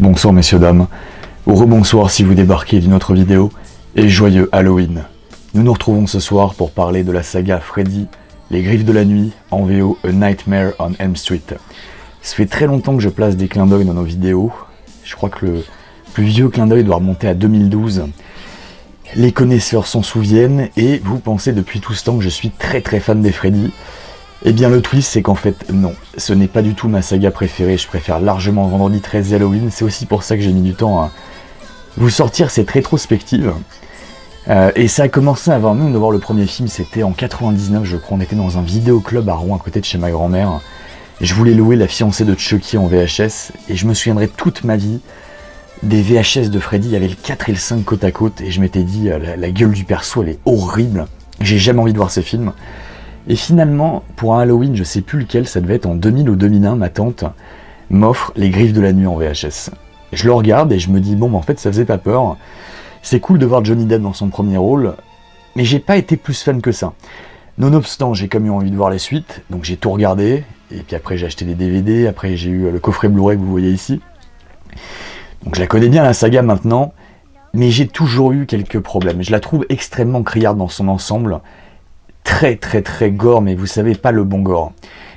Bonsoir messieurs dames, ou rebonsoir si vous débarquez d'une autre vidéo, et joyeux Halloween. Nous nous retrouvons ce soir pour parler de la saga Freddy, Les Griffes de la Nuit, en VO A Nightmare on Elm Street. Ça fait très longtemps que je place des clins d'œil dans nos vidéos, je crois que le plus vieux clin d'œil doit remonter à 2012. Les connaisseurs s'en souviennent, et vous pensez depuis tout ce temps que je suis très fan des Freddy. Eh bien le twist c'est qu'en fait non, ce n'est pas du tout ma saga préférée, je préfère largement Vendredi 13 et Halloween, c'est aussi pour ça que j'ai mis du temps à vous sortir cette rétrospective. Et ça a commencé avant même de voir le premier film, c'était en 99 je crois, on était dans un vidéoclub à Rouen à côté de chez ma grand-mère. Je voulais louer La fiancée de Chucky en VHS, et je me souviendrai toute ma vie des VHS de Freddy, il y avait le 4 et le 5 côte à côte, et je m'étais dit la gueule du perso elle est horrible, j'ai jamais envie de voir ces films. Et finalement, pour un Halloween, je sais plus lequel, ça devait être en 2000 ou 2001, ma tante m'offre Les Griffes de la Nuit en VHS. Je le regarde et je me dis, bon, en fait, ça faisait pas peur. C'est cool de voir Johnny Depp dans son premier rôle, mais j'ai pas été plus fan que ça. Nonobstant, j'ai quand même eu envie de voir les suites, donc j'ai tout regardé, et puis après j'ai acheté des DVD, après j'ai eu le coffret Blu-ray que vous voyez ici. Donc je la connais bien la saga maintenant, mais j'ai toujours eu quelques problèmes. Je la trouve extrêmement criarde dans son ensemble, très gore, mais vous savez, pas le bon gore.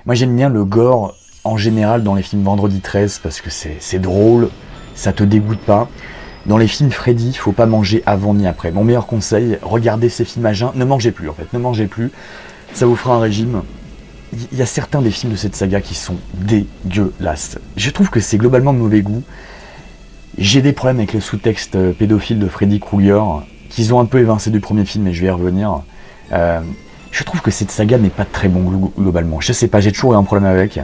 Moi j'aime bien le gore en général dans les films Vendredi 13 parce que c'est drôle, ça te dégoûte pas. Dans les films Freddy, faut pas manger avant ni après. Mon meilleur conseil, regardez ces films à jeun, ne mangez plus en fait, ne mangez plus, ça vous fera un régime. Il y a certains des films de cette saga qui sont dégueulasses. Je trouve que c'est globalement de mauvais goût. J'ai des problèmes avec le sous-texte pédophile de Freddy Krueger, qu'ils ont un peu évincé du premier film, mais je vais y revenir. Je trouve que cette saga n'est pas de très bon goût globalement. Je sais pas, j'ai toujours eu un problème avec.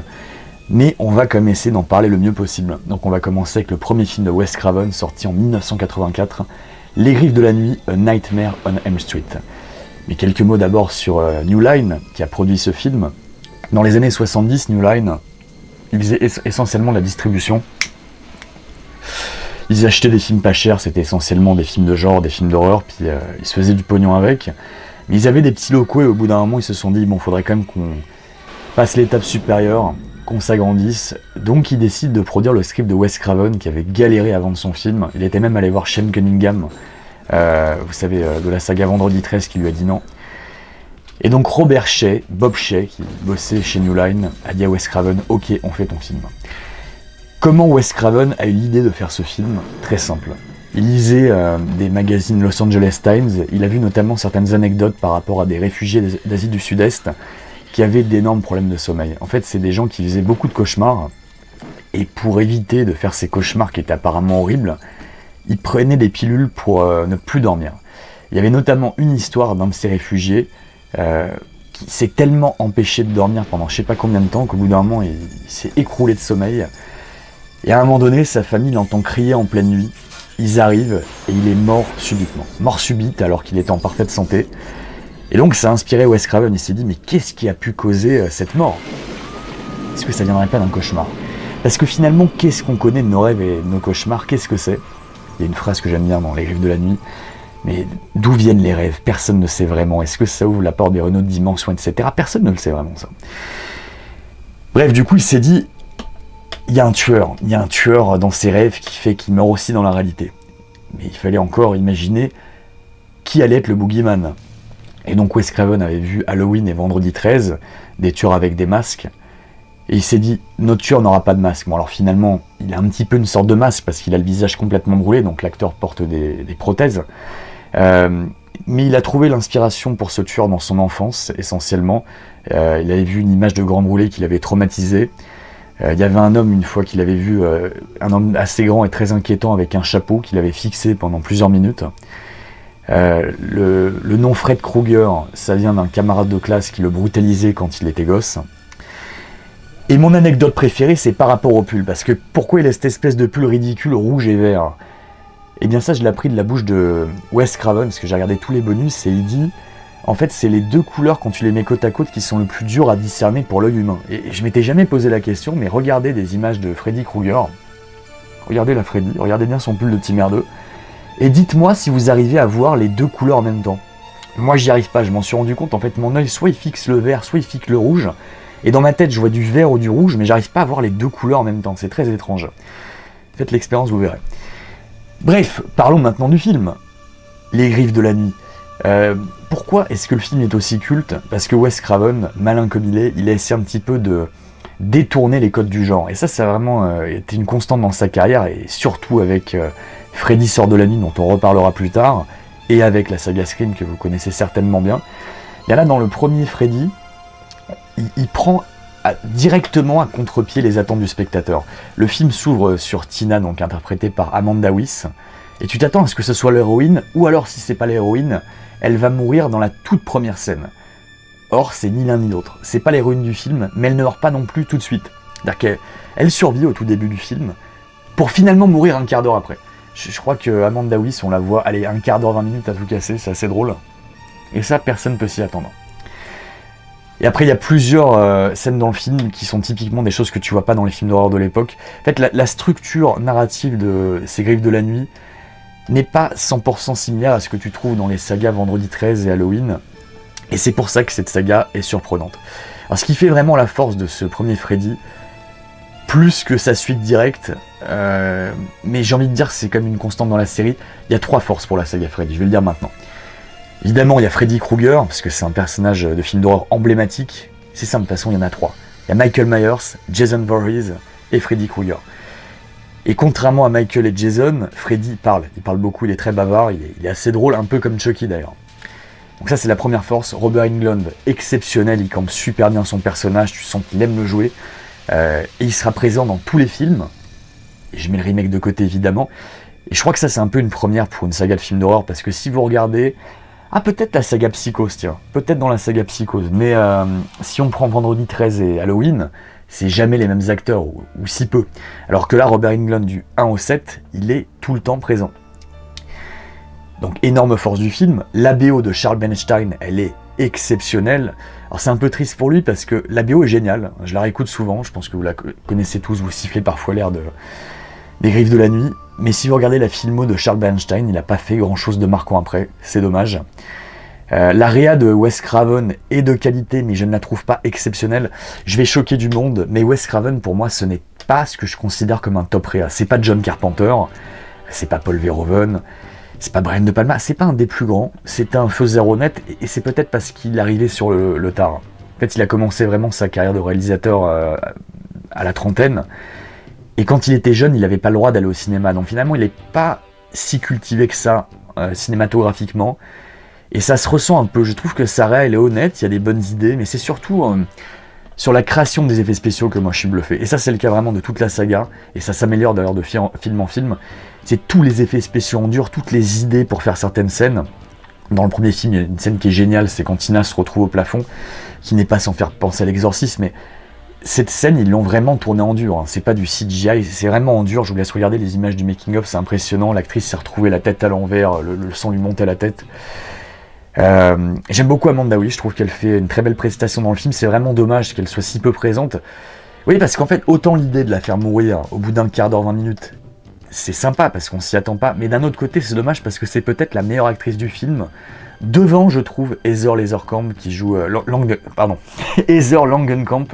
Mais on va quand même essayer d'en parler le mieux possible. Donc on va commencer avec le premier film de Wes Craven, sorti en 1984, Les Griffes de la Nuit, A Nightmare on Elm Street. Mais quelques mots d'abord sur New Line, qui a produit ce film. Dans les années 70, New Line, ils faisaient essentiellement de la distribution. Ils achetaient des films pas chers, c'était essentiellement des films de genre, des films d'horreur, puis ils se faisaient du pognon avec. Mais ils avaient des petits locaux et au bout d'un moment ils se sont dit bon, faudrait quand même qu'on passe l'étape supérieure, qu'on s'agrandisse. Donc ils décident de produire le script de Wes Craven qui avait galéré à vendre son film. Il était même allé voir Shane Cunningham, vous savez, de la saga Vendredi 13 qui lui a dit non. Et donc Robert Shaye, Bob Shaye, qui bossait chez New Line, a dit à Wes Craven ok, on fait ton film. Comment Wes Craven a eu l'idée de faire ce film? Très simple. Il lisait des magazines Los Angeles Times, il a vu notamment certaines anecdotes par rapport à des réfugiés d'Asie du Sud-Est qui avaient d'énormes problèmes de sommeil. En fait, c'est des gens qui faisaient beaucoup de cauchemars, et pour éviter de faire ces cauchemars qui étaient apparemment horribles, ils prenaient des pilules pour ne plus dormir. Il y avait notamment une histoire d'un de ces réfugiés qui s'est tellement empêché de dormir pendant je sais pas combien de temps qu'au bout d'un moment, il s'est écroulé de sommeil. Et à un moment donné, sa famille l'entend crier en pleine nuit. Ils arrivent et il est mort subitement. Mort subite alors qu'il était en parfaite santé. Et donc ça a inspiré Wes Craven, il s'est dit mais qu'est-ce qui a pu causer cette mort? Est-ce que ça viendrait pas d'un cauchemar? Parce que finalement, qu'est-ce qu'on connaît de nos rêves et de nos cauchemars? Qu'est-ce que c'est? Il y a une phrase que j'aime bien dans Les Griffes de la Nuit. Mais d'où viennent les rêves? Personne ne sait vraiment. Est-ce que ça ouvre la porte des autres dimensions, etc. Personne ne le sait vraiment ça. Bref, du coup il s'est dit il y a un tueur dans ses rêves qui fait qu'il meurt aussi dans la réalité. Mais il fallait encore imaginer qui allait être le boogeyman. Et donc Wes Craven avait vu Halloween et Vendredi 13, des tueurs avec des masques, et il s'est dit, notre tueur n'aura pas de masque. Bon alors finalement, il a un petit peu une sorte de masque, parce qu'il a le visage complètement brûlé, donc l'acteur porte des prothèses. Mais il a trouvé l'inspiration pour ce tueur dans son enfance, essentiellement. Il avait vu une image de Grand Brûlé qui l'avait traumatisé. Il y avait un homme, une fois qu'il avait vu, un homme assez grand et très inquiétant avec un chapeau qu'il avait fixé pendant plusieurs minutes. Le nom Fred Krueger, ça vient d'un camarade de classe qui le brutalisait quand il était gosse. Et mon anecdote préférée, c'est par rapport au pull, parce que pourquoi il a cette espèce de pull ridicule rouge et vert? Et bien ça, je l'ai appris de la bouche de Wes Craven, parce que j'ai regardé tous les bonus, et il dit... En fait, c'est les deux couleurs, quand tu les mets côte à côte, qui sont le plus dures à discerner pour l'œil humain. Et je m'étais jamais posé la question, mais regardez des images de Freddy Krueger. Regardez la Freddy, regardez bien son pull de petit merdeux. Et dites-moi si vous arrivez à voir les deux couleurs en même temps. Moi, j'y arrive pas, je m'en suis rendu compte. En fait, mon œil, soit il fixe le vert, soit il fixe le rouge. Et dans ma tête, je vois du vert ou du rouge, mais j'arrive pas à voir les deux couleurs en même temps. C'est très étrange. Faites l'expérience, vous verrez. Bref, parlons maintenant du film. Les Griffes de la Nuit. Pourquoi est-ce que le film est aussi culte? Parce que Wes Craven, malin comme il a essayé un petit peu de détourner les codes du genre. Et ça a vraiment été une constante dans sa carrière, et surtout avec Freddy sort de la nuit, dont on reparlera plus tard, et avec la saga Scream, que vous connaissez certainement bien. Et là, dans le premier Freddy, il prend directement à contre-pied les attentes du spectateur. Le film s'ouvre sur Tina, donc interprétée par Amanda Wyss, et tu t'attends à ce que ce soit l'héroïne, ou alors si c'est pas l'héroïne, elle va mourir dans la toute première scène. Or, c'est ni l'un ni l'autre. C'est pas l'héroïne du film, mais elle ne meurt pas non plus tout de suite. C'est-à-dire qu'elle survit au tout début du film, pour finalement mourir un quart d'heure après. Je crois que Amanda Wyss, on la voit, allez, un quart d'heure, 20 minutes à tout casser, c'est assez drôle. Et ça, personne ne peut s'y attendre. Et après, il y a plusieurs scènes dans le film qui sont typiquement des choses que tu vois pas dans les films d'horreur de l'époque. En fait, la structure narrative de ces Griffes de la Nuit n'est pas 100% similaire à ce que tu trouves dans les sagas Vendredi 13 et Halloween. Et c'est pour ça que cette saga est surprenante. Alors, ce qui fait vraiment la force de ce premier Freddy, plus que sa suite directe, mais j'ai envie de dire que c'est comme une constante dans la série, il y a 3 forces pour la saga Freddy, je vais le dire maintenant. Évidemment, il y a Freddy Krueger, parce que c'est un personnage de film d'horreur emblématique. C'est simple, de toute façon, il y en a 3. Il y a Michael Myers, Jason Voorhees et Freddy Krueger. Et contrairement à Michael et Jason, Freddy parle. Il parle beaucoup, il est très bavard, il est assez drôle, un peu comme Chucky d'ailleurs. Donc ça, c'est la première force. Robert Englund, exceptionnel, il campe super bien son personnage, tu sens qu'il aime le jouer. Et il sera présent dans tous les films. Et je mets le remake de côté, évidemment. Et je crois que ça, c'est un peu une première pour une saga de films d'horreur, parce que si vous regardez... Ah, peut-être la saga Psychose, tiens. Peut-être dans la saga Psychose. Mais si on prend Vendredi 13 et Halloween, c'est jamais les mêmes acteurs, ou si peu. Alors que là, Robert Englund, du 1 au 7, il est tout le temps présent. Donc, énorme force du film. La BO de Charles Bernstein, elle est exceptionnelle. Alors, c'est un peu triste pour lui, parce que la BO est géniale. Je la réécoute souvent, je pense que vous la connaissez tous, vous sifflez parfois l'air des Griffes de la Nuit. Mais si vous regardez la filmo de Charles Bernstein, il n'a pas fait grand chose de marquant après, c'est dommage. La réa de Wes Craven est de qualité, mais je ne la trouve pas exceptionnelle. Je vais choquer du monde, mais Wes Craven, pour moi, ce n'est pas ce que je considère comme un top réa. C'est pas John Carpenter, c'est pas Paul Verhoeven, c'est pas Brian De Palma, c'est pas un des plus grands, c'est un feu zéro net, et c'est peut-être parce qu'il arrivait sur le tard. En fait, il a commencé vraiment sa carrière de réalisateur à la trentaine, et quand il était jeune, il n'avait pas le droit d'aller au cinéma, donc finalement, il n'est pas si cultivé que ça, cinématographiquement, et ça se ressent un peu. Je trouve que sa réa, elle est honnête, il y a des bonnes idées, mais c'est surtout sur la création des effets spéciaux que moi je suis bluffé. Et ça, c'est le cas vraiment de toute la saga, et ça s'améliore d'ailleurs de film en film. C'est tous les effets spéciaux en dur, toutes les idées pour faire certaines scènes. Dans le premier film, il y a une scène qui est géniale, c'est quand Tina se retrouve au plafond, qui n'est pas sans faire penser à l'exorcisme, mais cette scène, ils l'ont vraiment tournée en dur, hein. C'est pas du CGI, c'est vraiment en dur. Je vous laisse regarder les images du making-of, c'est impressionnant. L'actrice s'est retrouvée la tête à l'envers, le sang lui montait à la tête. J'aime beaucoup Amanda Wyss, je trouve qu'elle fait une très belle prestation dans le film. C'est vraiment dommage qu'elle soit si peu présente. Oui, parce qu'en fait, autant l'idée de la faire mourir au bout d'un quart d'heure, 20 minutes, c'est sympa parce qu'on s'y attend pas. Mais d'un autre côté, c'est dommage parce que c'est peut-être la meilleure actrice du film. Devant, je trouve, Heather Langenkamp qui joue Heather Langenkamp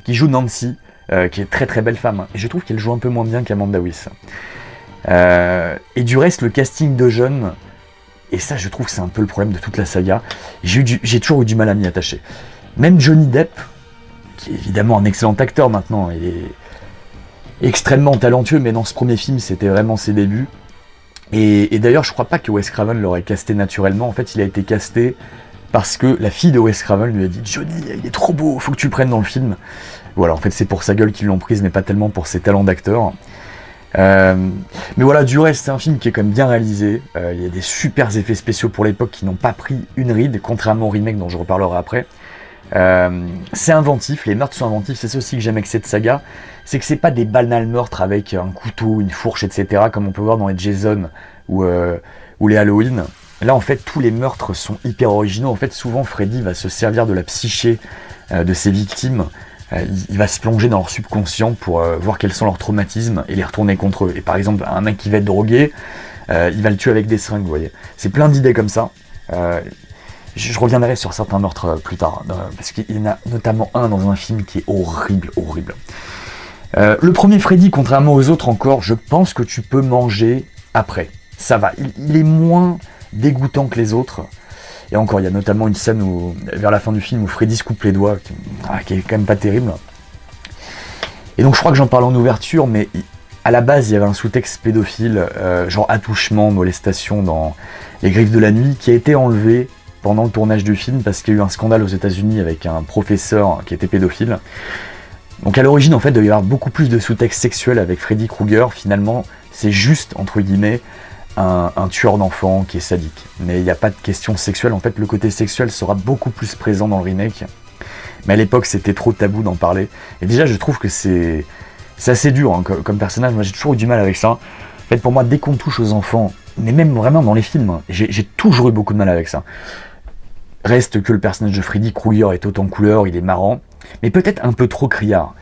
qui joue Nancy, qui est très très belle femme. Et je trouve qu'elle joue un peu moins bien qu'Amanda Wyss. Et du reste, le casting de jeunes, et ça je trouve que c'est un peu le problème de toute la saga, j'ai toujours eu du mal à m'y attacher. Même Johnny Depp, qui est évidemment un excellent acteur maintenant, il est extrêmement talentueux, mais dans ce premier film, c'était vraiment ses débuts. Et d'ailleurs, je crois pas que Wes Craven l'aurait casté naturellement. En fait, il a été casté parce que la fille de Wes Craven lui a dit « Johnny, il est trop beau, faut que tu le prennes dans le film ». Voilà, en fait, c'est pour sa gueule qu'ils l'ont prise, mais pas tellement pour ses talents d'acteur. Mais voilà, du reste, c'est un film qui est quand même bien réalisé. Il y a des super effets spéciaux pour l'époque qui n'ont pas pris une ride, contrairement au remake dont je reparlerai après. C'est inventif, les meurtres sont inventifs, c'est ça aussi que j'aime avec cette saga, c'est que c'est pas des banals meurtres avec un couteau, une fourche, etc. comme on peut voir dans les Jason ou les Halloween. Là, en fait, tous les meurtres sont hyper originaux. En fait, souvent, Freddy va se servir de la psyché de ses victimes. Il va se plonger dans leur subconscient pour voir quels sont leurs traumatismes et les retourner contre eux. Et par exemple, un mec qui va être drogué, il va le tuer avec des seringues, vous voyez. C'est plein d'idées comme ça. Je reviendrai sur certains meurtres plus tard, parce qu'il y en a notamment un dans un film qui est horrible, horrible. Le premier Freddy, contrairement aux autres encore, je pense que tu peux manger après. Ça va, il est moins dégoûtant que les autres. Et encore, il y a notamment une scène vers la fin du film où Freddy se coupe les doigts, qui est quand même pas terrible. Et donc je crois que j'en parle en ouverture, mais à la base, il y avait un sous-texte pédophile, genre attouchement, molestation dans Les Griffes de la Nuit, qui a été enlevé pendant le tournage du film parce qu'il y a eu un scandale aux États-Unis avec un professeur qui était pédophile. Donc à l'origine, en fait, il devait y avoir beaucoup plus de sous-texte sexuel avec Freddy Krueger. Finalement, c'est juste, entre guillemets, un tueur d'enfants qui est sadique. Mais il n'y a pas de question sexuelle. En fait, le côté sexuel sera beaucoup plus présent dans le remake. Mais à l'époque, c'était trop tabou d'en parler. Et déjà, je trouve que c'est assez dur hein, comme personnage. Moi, j'ai toujours eu du mal avec ça. En fait, pour moi, dès qu'on touche aux enfants, mais même vraiment dans les films, hein, j'ai toujours eu beaucoup de mal avec ça. Reste que le personnage de Freddy Krueger est autant couleur, il est marrant, mais peut-être un peu trop criard.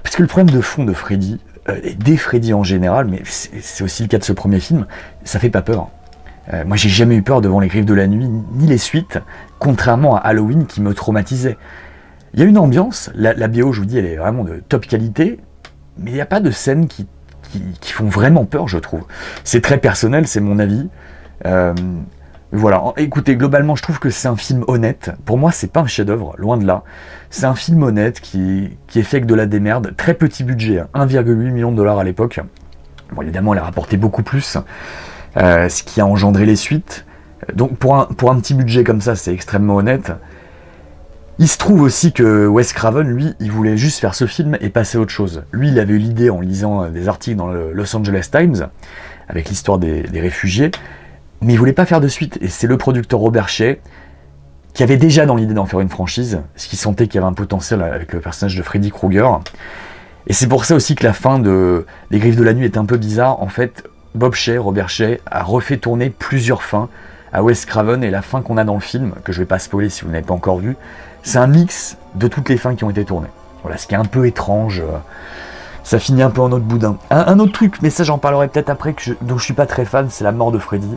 Parce que le problème de fond de Freddy, et des Freddy en général, mais c'est aussi le cas de ce premier film, ça fait pas peur. Moi j'ai jamais eu peur devant Les Griffes de la Nuit, ni les suites, contrairement à Halloween qui me traumatisait. Il y a une ambiance, la BO je vous dis elle est vraiment de top qualité, mais il n'y a pas de scènes qui font vraiment peur je trouve. C'est très personnel, c'est mon avis. Voilà, écoutez, globalement, je trouve que c'est un film honnête. Pour moi, c'est pas un chef-d'œuvre, loin de là. C'est un film honnête qui est fait avec de la démerde. Très petit budget, hein, 1,8 million de dollars à l'époque. Bon, évidemment, elle a rapporté beaucoup plus, ce qui a engendré les suites. Donc, pour un petit budget comme ça, c'est extrêmement honnête. Il se trouve aussi que Wes Craven, lui, il voulait juste faire ce film et passer à autre chose. Lui, il avait eu l'idée en lisant des articles dans le Los Angeles Times, avec l'histoire des réfugiés. Mais il voulait pas faire de suite, et c'est le producteur Robert Shaye qui avait déjà dans l'idée d'en faire une franchise, ce qui sentait qu'il y avait un potentiel avec le personnage de Freddy Krueger. Et c'est pour ça aussi que la fin de Les Griffes de la Nuit est un peu bizarre. En fait, Robert Shaye, a refait tourner plusieurs fins à Wes Craven, et la fin qu'on a dans le film, que je vais pas spoiler si vous n'avez pas encore vu, c'est un mix de toutes les fins qui ont été tournées. Voilà, ce qui est un peu étrange. Ça finit un peu en autre boudin. Un autre truc, mais ça j'en parlerai peut-être après, dont je suis pas très fan, c'est la mort de Freddy.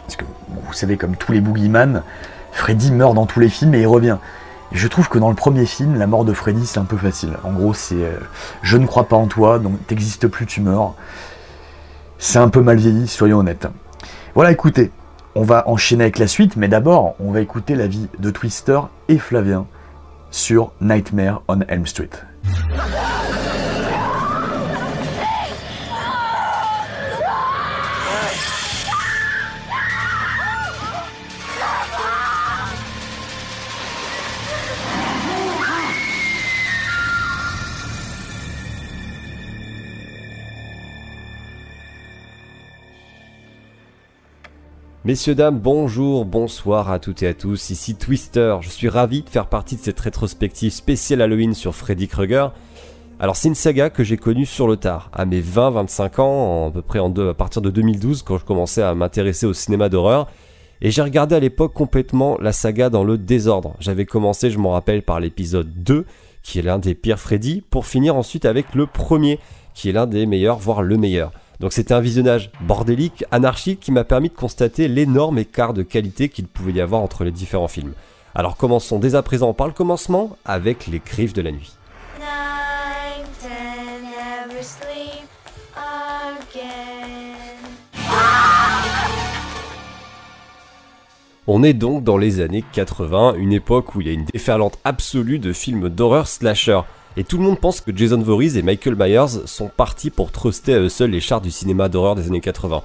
Parce que, bon, vous savez, comme tous les boogeyman, Freddy meurt dans tous les films et il revient. Et je trouve que dans le premier film, la mort de Freddy, c'est un peu facile. En gros, c'est je ne crois pas en toi, donc t'existes plus, tu meurs. C'est un peu mal vieilli, soyons honnêtes. Voilà, écoutez, on va enchaîner avec la suite, mais d'abord, on va écouter l'avis de Twister et Flavien sur Nightmare on Elm Street. Messieurs, dames, bonjour, bonsoir à toutes et à tous, ici Twister, je suis ravi de faire partie de cette rétrospective spéciale Halloween sur Freddy Krueger. Alors c'est une saga que j'ai connue sur le tard, à mes 20-25 ans, à peu près à partir de 2012 quand je commençais à m'intéresser au cinéma d'horreur, et j'ai regardé à l'époque complètement la saga dans le désordre. J'avais commencé, je m'en rappelle, par l'épisode 2, qui est l'un des pires Freddy, pour finir ensuite avec le premier, qui est l'un des meilleurs, voire le meilleur. Donc c'était un visionnage bordélique, anarchique, qui m'a permis de constater l'énorme écart de qualité qu'il pouvait y avoir entre les différents films. Alors commençons dès à présent par le commencement, avec Les Griffes de la Nuit. On est donc dans les années 80, une époque où il y a une déferlante absolue de films d'horreur slasher. Et tout le monde pense que Jason Voorhees et Michael Myers sont partis pour truster à eux seuls les chars du cinéma d'horreur des années 80.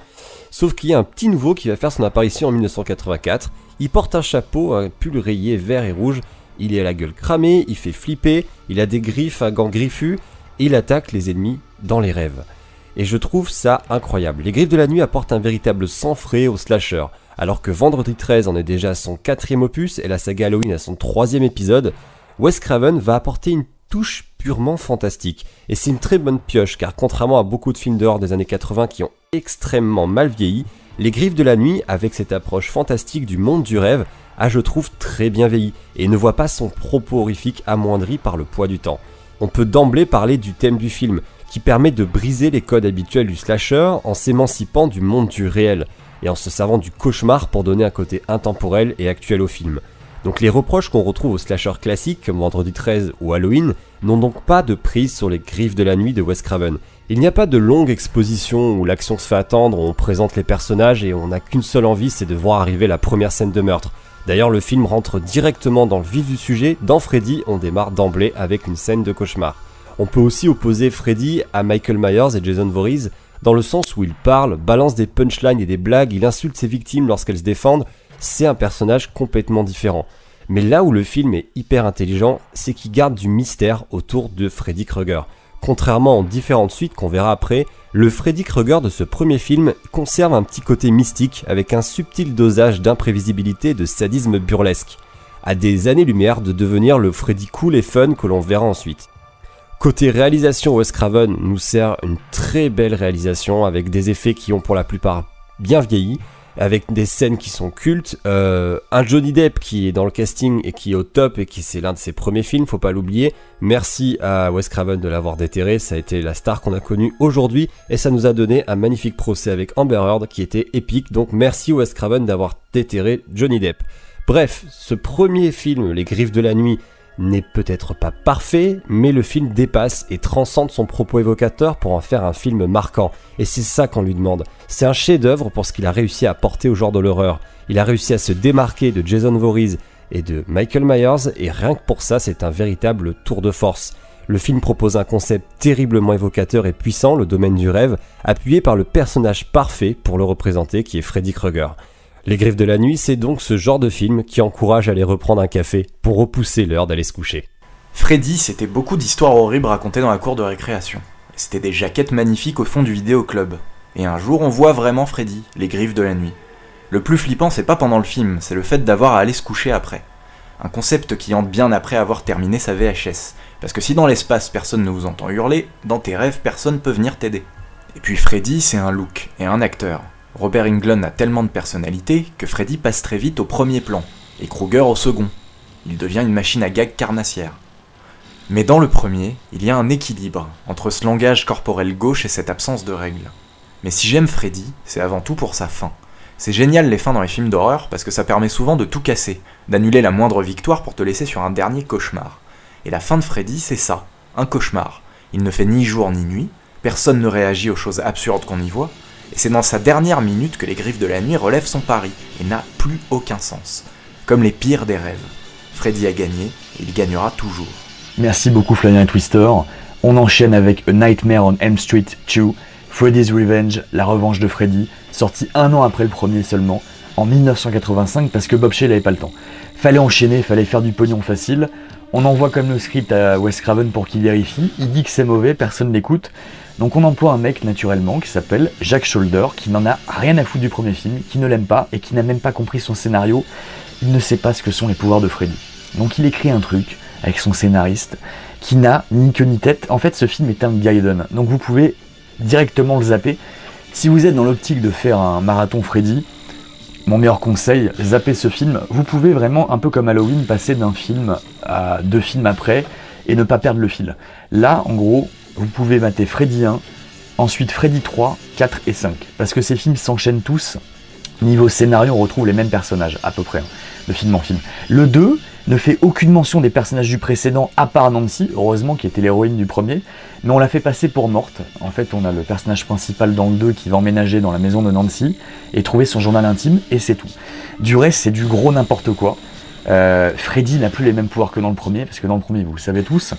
Sauf qu'il y a un petit nouveau qui va faire son apparition en 1984. Il porte un chapeau, un pull rayé vert et rouge, il est à la gueule cramée, il fait flipper, il a des griffes, un gant griffu, et il attaque les ennemis dans les rêves. Et je trouve ça incroyable. Les Griffes de la Nuit apportent un véritable sang frais au slasher. Alors que Vendredi 13 en est déjà à son 4e opus et la saga Halloween à son 3e épisode, Wes Craven va apporter une touche purement fantastique. Et c'est une très bonne pioche, car contrairement à beaucoup de films d'horreur des années 80 qui ont extrêmement mal vieilli, Les Griffes de la Nuit, avec cette approche fantastique du monde du rêve, a je trouve très bien vieilli, et ne voit pas son propos horrifique amoindri par le poids du temps. On peut d'emblée parler du thème du film, qui permet de briser les codes habituels du slasher en s'émancipant du monde du réel, et en se servant du cauchemar pour donner un côté intemporel et actuel au film. Donc les reproches qu'on retrouve aux slashers classiques comme Vendredi 13 ou Halloween n'ont donc pas de prise sur les griffes de la nuit de Wes Craven. Il n'y a pas de longue exposition où l'action se fait attendre, où on présente les personnages et on n'a qu'une seule envie, c'est de voir arriver la première scène de meurtre. D'ailleurs le film rentre directement dans le vif du sujet, dans Freddy on démarre d'emblée avec une scène de cauchemar. On peut aussi opposer Freddy à Michael Myers et Jason Voorhees, dans le sens où il parle, balance des punchlines et des blagues, il insulte ses victimes lorsqu'elles se défendent, c'est un personnage complètement différent. Mais là où le film est hyper intelligent, c'est qu'il garde du mystère autour de Freddy Krueger. Contrairement aux différentes suites qu'on verra après, le Freddy Krueger de ce premier film conserve un petit côté mystique avec un subtil dosage d'imprévisibilité et de sadisme burlesque, à des années-lumière de devenir le Freddy cool et fun que l'on verra ensuite. Côté réalisation, Wes Craven nous sert une très belle réalisation avec des effets qui ont pour la plupart bien vieilli, avec des scènes qui sont cultes, un Johnny Depp qui est dans le casting et qui est au top et qui c'est l'un de ses premiers films, faut pas l'oublier. Merci à Wes Craven de l'avoir déterré, ça a été la star qu'on a connue aujourd'hui et ça nous a donné un magnifique procès avec Amber Heard qui était épique, donc merci Wes Craven d'avoir déterré Johnny Depp. Bref, ce premier film, Les Griffes de la Nuit, n'est peut-être pas parfait, mais le film dépasse et transcende son propos évocateur pour en faire un film marquant. Et c'est ça qu'on lui demande. C'est un chef-d'œuvre pour ce qu'il a réussi à apporter au genre de l'horreur. Il a réussi à se démarquer de Jason Voorhees et de Michael Myers, et rien que pour ça, c'est un véritable tour de force. Le film propose un concept terriblement évocateur et puissant, le domaine du rêve, appuyé par le personnage parfait pour le représenter, qui est Freddy Krueger. Les Griffes de la Nuit, c'est donc ce genre de film qui encourage à aller reprendre un café pour repousser l'heure d'aller se coucher. Freddy, c'était beaucoup d'histoires horribles racontées dans la cour de récréation. C'était des jaquettes magnifiques au fond du vidéoclub. Et un jour, on voit vraiment Freddy, les Griffes de la Nuit. Le plus flippant, c'est pas pendant le film, c'est le fait d'avoir à aller se coucher après. Un concept qui hante bien après avoir terminé sa VHS. Parce que si dans l'espace personne ne vous entend hurler, dans tes rêves personne peut venir t'aider. Et puis Freddy, c'est un look et un acteur. Robert Englund a tellement de personnalité que Freddy passe très vite au premier plan, et Krueger au second. Il devient une machine à gag carnassière. Mais dans le premier, il y a un équilibre entre ce langage corporel gauche et cette absence de règles. Mais si j'aime Freddy, c'est avant tout pour sa fin. C'est génial les fins dans les films d'horreur parce que ça permet souvent de tout casser, d'annuler la moindre victoire pour te laisser sur un dernier cauchemar. Et la fin de Freddy, c'est ça, un cauchemar. Il ne fait ni jour ni nuit, personne ne réagit aux choses absurdes qu'on y voit, et c'est dans sa dernière minute que les Griffes de la Nuit relèvent son pari, et n'a plus aucun sens. Comme les pires des rêves. Freddy a gagné, et il gagnera toujours. Merci beaucoup Flavien et Twister. On enchaîne avec A Nightmare on Elm Street 2, Freddy's Revenge, la revanche de Freddy, sorti 1 an après le premier seulement, en 1985, parce que Bob Shaye n'avait pas le temps. Fallait enchaîner, fallait faire du pognon facile. On envoie comme le script à Wes Craven pour qu'il vérifie, il dit que c'est mauvais, personne n'écoute. Donc on emploie un mec naturellement qui s'appelle Jack Sholder, qui n'en a rien à foutre du premier film, qui ne l'aime pas et qui n'a même pas compris son scénario. Il ne sait pas ce que sont les pouvoirs de Freddy. Donc il écrit un truc avec son scénariste qui n'a ni queue ni tête. En fait ce film est un Gaiden, donc vous pouvez directement le zapper. Si vous êtes dans l'optique de faire un marathon Freddy, mon meilleur conseil, zappez ce film. Vous pouvez vraiment, un peu comme Halloween, passer d'un film à 2 films après et ne pas perdre le fil. Là, en gros, vous pouvez mater Freddy 1, ensuite Freddy 3, 4 et 5. Parce que ces films s'enchaînent tous. Niveau scénario, on retrouve les mêmes personnages, à peu près, de film en film. Le 2 ne fait aucune mention des personnages du précédent, à part Nancy, heureusement, qui était l'héroïne du premier, mais on l'a fait passer pour morte. En fait, on a le personnage principal dans le 2 qui va emménager dans la maison de Nancy et trouver son journal intime, et c'est tout. Du reste, c'est du gros n'importe quoi. Freddy n'a plus les mêmes pouvoirs que dans le premier, parce que dans le premier, vous le savez tous,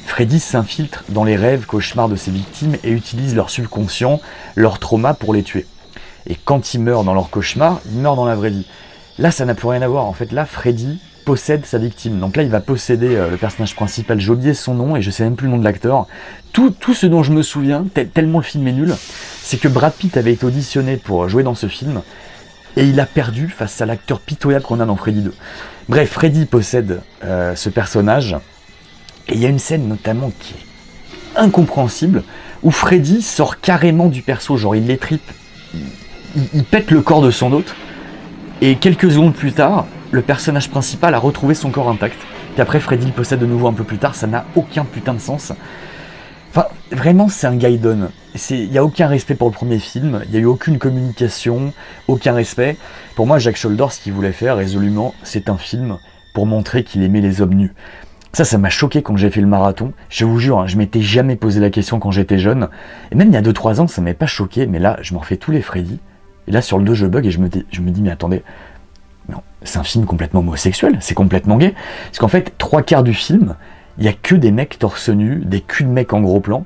Freddy s'infiltre dans les rêves cauchemars de ses victimes et utilise leur subconscient, leur trauma pour les tuer. Et quand il meurt dans leur cauchemar, il meurt dans la vraie vie. Là, ça n'a plus rien à voir. En fait, là, Freddy possède sa victime. Donc là, il va posséder le personnage principal. J'ai oublié son nom et je sais même plus le nom de l'acteur. Tout ce dont je me souviens, tellement le film est nul, c'est que Brad Pitt avait été auditionné pour jouer dans ce film et il a perdu face à l'acteur pitoyable qu'on a dans Freddy 2. Bref, Freddy possède ce personnage. Et il y a une scène notamment qui est incompréhensible, où Freddy sort carrément du perso, genre il l'étripe, il pète le corps de son hôte, et quelques secondes plus tard, le personnage principal a retrouvé son corps intact. Puis après, Freddy le possède de nouveau un peu plus tard, ça n'a aucun putain de sens. Enfin, vraiment, c'est un Gaiden. Il n'y a aucun respect pour le premier film, il n'y a eu aucune communication, aucun respect. Pour moi, Jack Sholder, ce qu'il voulait faire résolument, c'est un film pour montrer qu'il aimait les hommes nus. Ça m'a choqué quand j'ai fait le marathon. Je vous jure, hein, je m'étais jamais posé la question quand j'étais jeune. Et même il y a 2-3 ans, ça m'avait pas choqué. Mais là, je m'en refais tous les Freddy. Et là, sur le 2, je bug et je me dis, mais attendez, non, c'est un film complètement homosexuel, c'est complètement gay. Parce qu'en fait, 3/4 du film, il n'y a que des mecs torse nu, des culs de mecs en gros plan.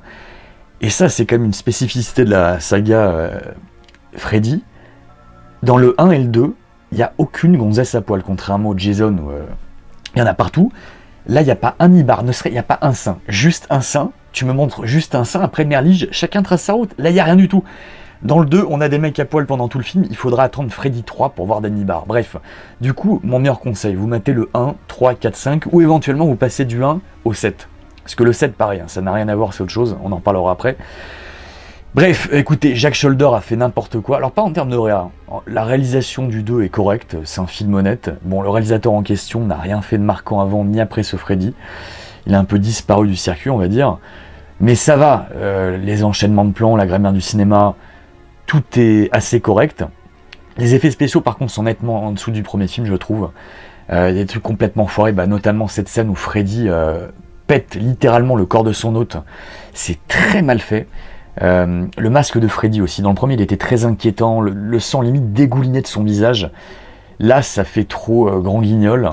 Et ça, c'est quand même une spécificité de la saga Freddy. Dans le 1 et le 2, il n'y a aucune gonzesse à poil, contrairement au Jason où il y en a partout. Là, il n'y a pas un nibar, il n'y a pas un sein. Juste un sein, tu me montres juste un sein, après Merlige, chacun trace sa route. Là, il n'y a rien du tout. Dans le 2, on a des mecs à poil pendant tout le film, il faudra attendre Freddy 3 pour voir des nibards. Bref, du coup, mon meilleur conseil, vous mettez le 1, 3, 4, 5, ou éventuellement vous passez du 1 au 7. Parce que le 7, pareil, hein, ça n'a rien à voir, c'est autre chose, on en parlera après. Bref, écoutez, Jack Sholder a fait n'importe quoi. Alors pas en termes de réa, la réalisation du 2 est correcte, c'est un film honnête. Bon, le réalisateur en question n'a rien fait de marquant avant ni après ce Freddy. Il a un peu disparu du circuit, on va dire. Mais ça va, les enchaînements de plans, la grammaire du cinéma, tout est assez correct. Les effets spéciaux, par contre, sont nettement en dessous du premier film, je trouve. Il y a des trucs complètement foirés, notamment cette scène où Freddy pète littéralement le corps de son hôte. C'est très mal fait. Le masque de Freddy aussi, dans le premier il était très inquiétant, le sang limite dégoulinait de son visage. Là ça fait trop grand guignol.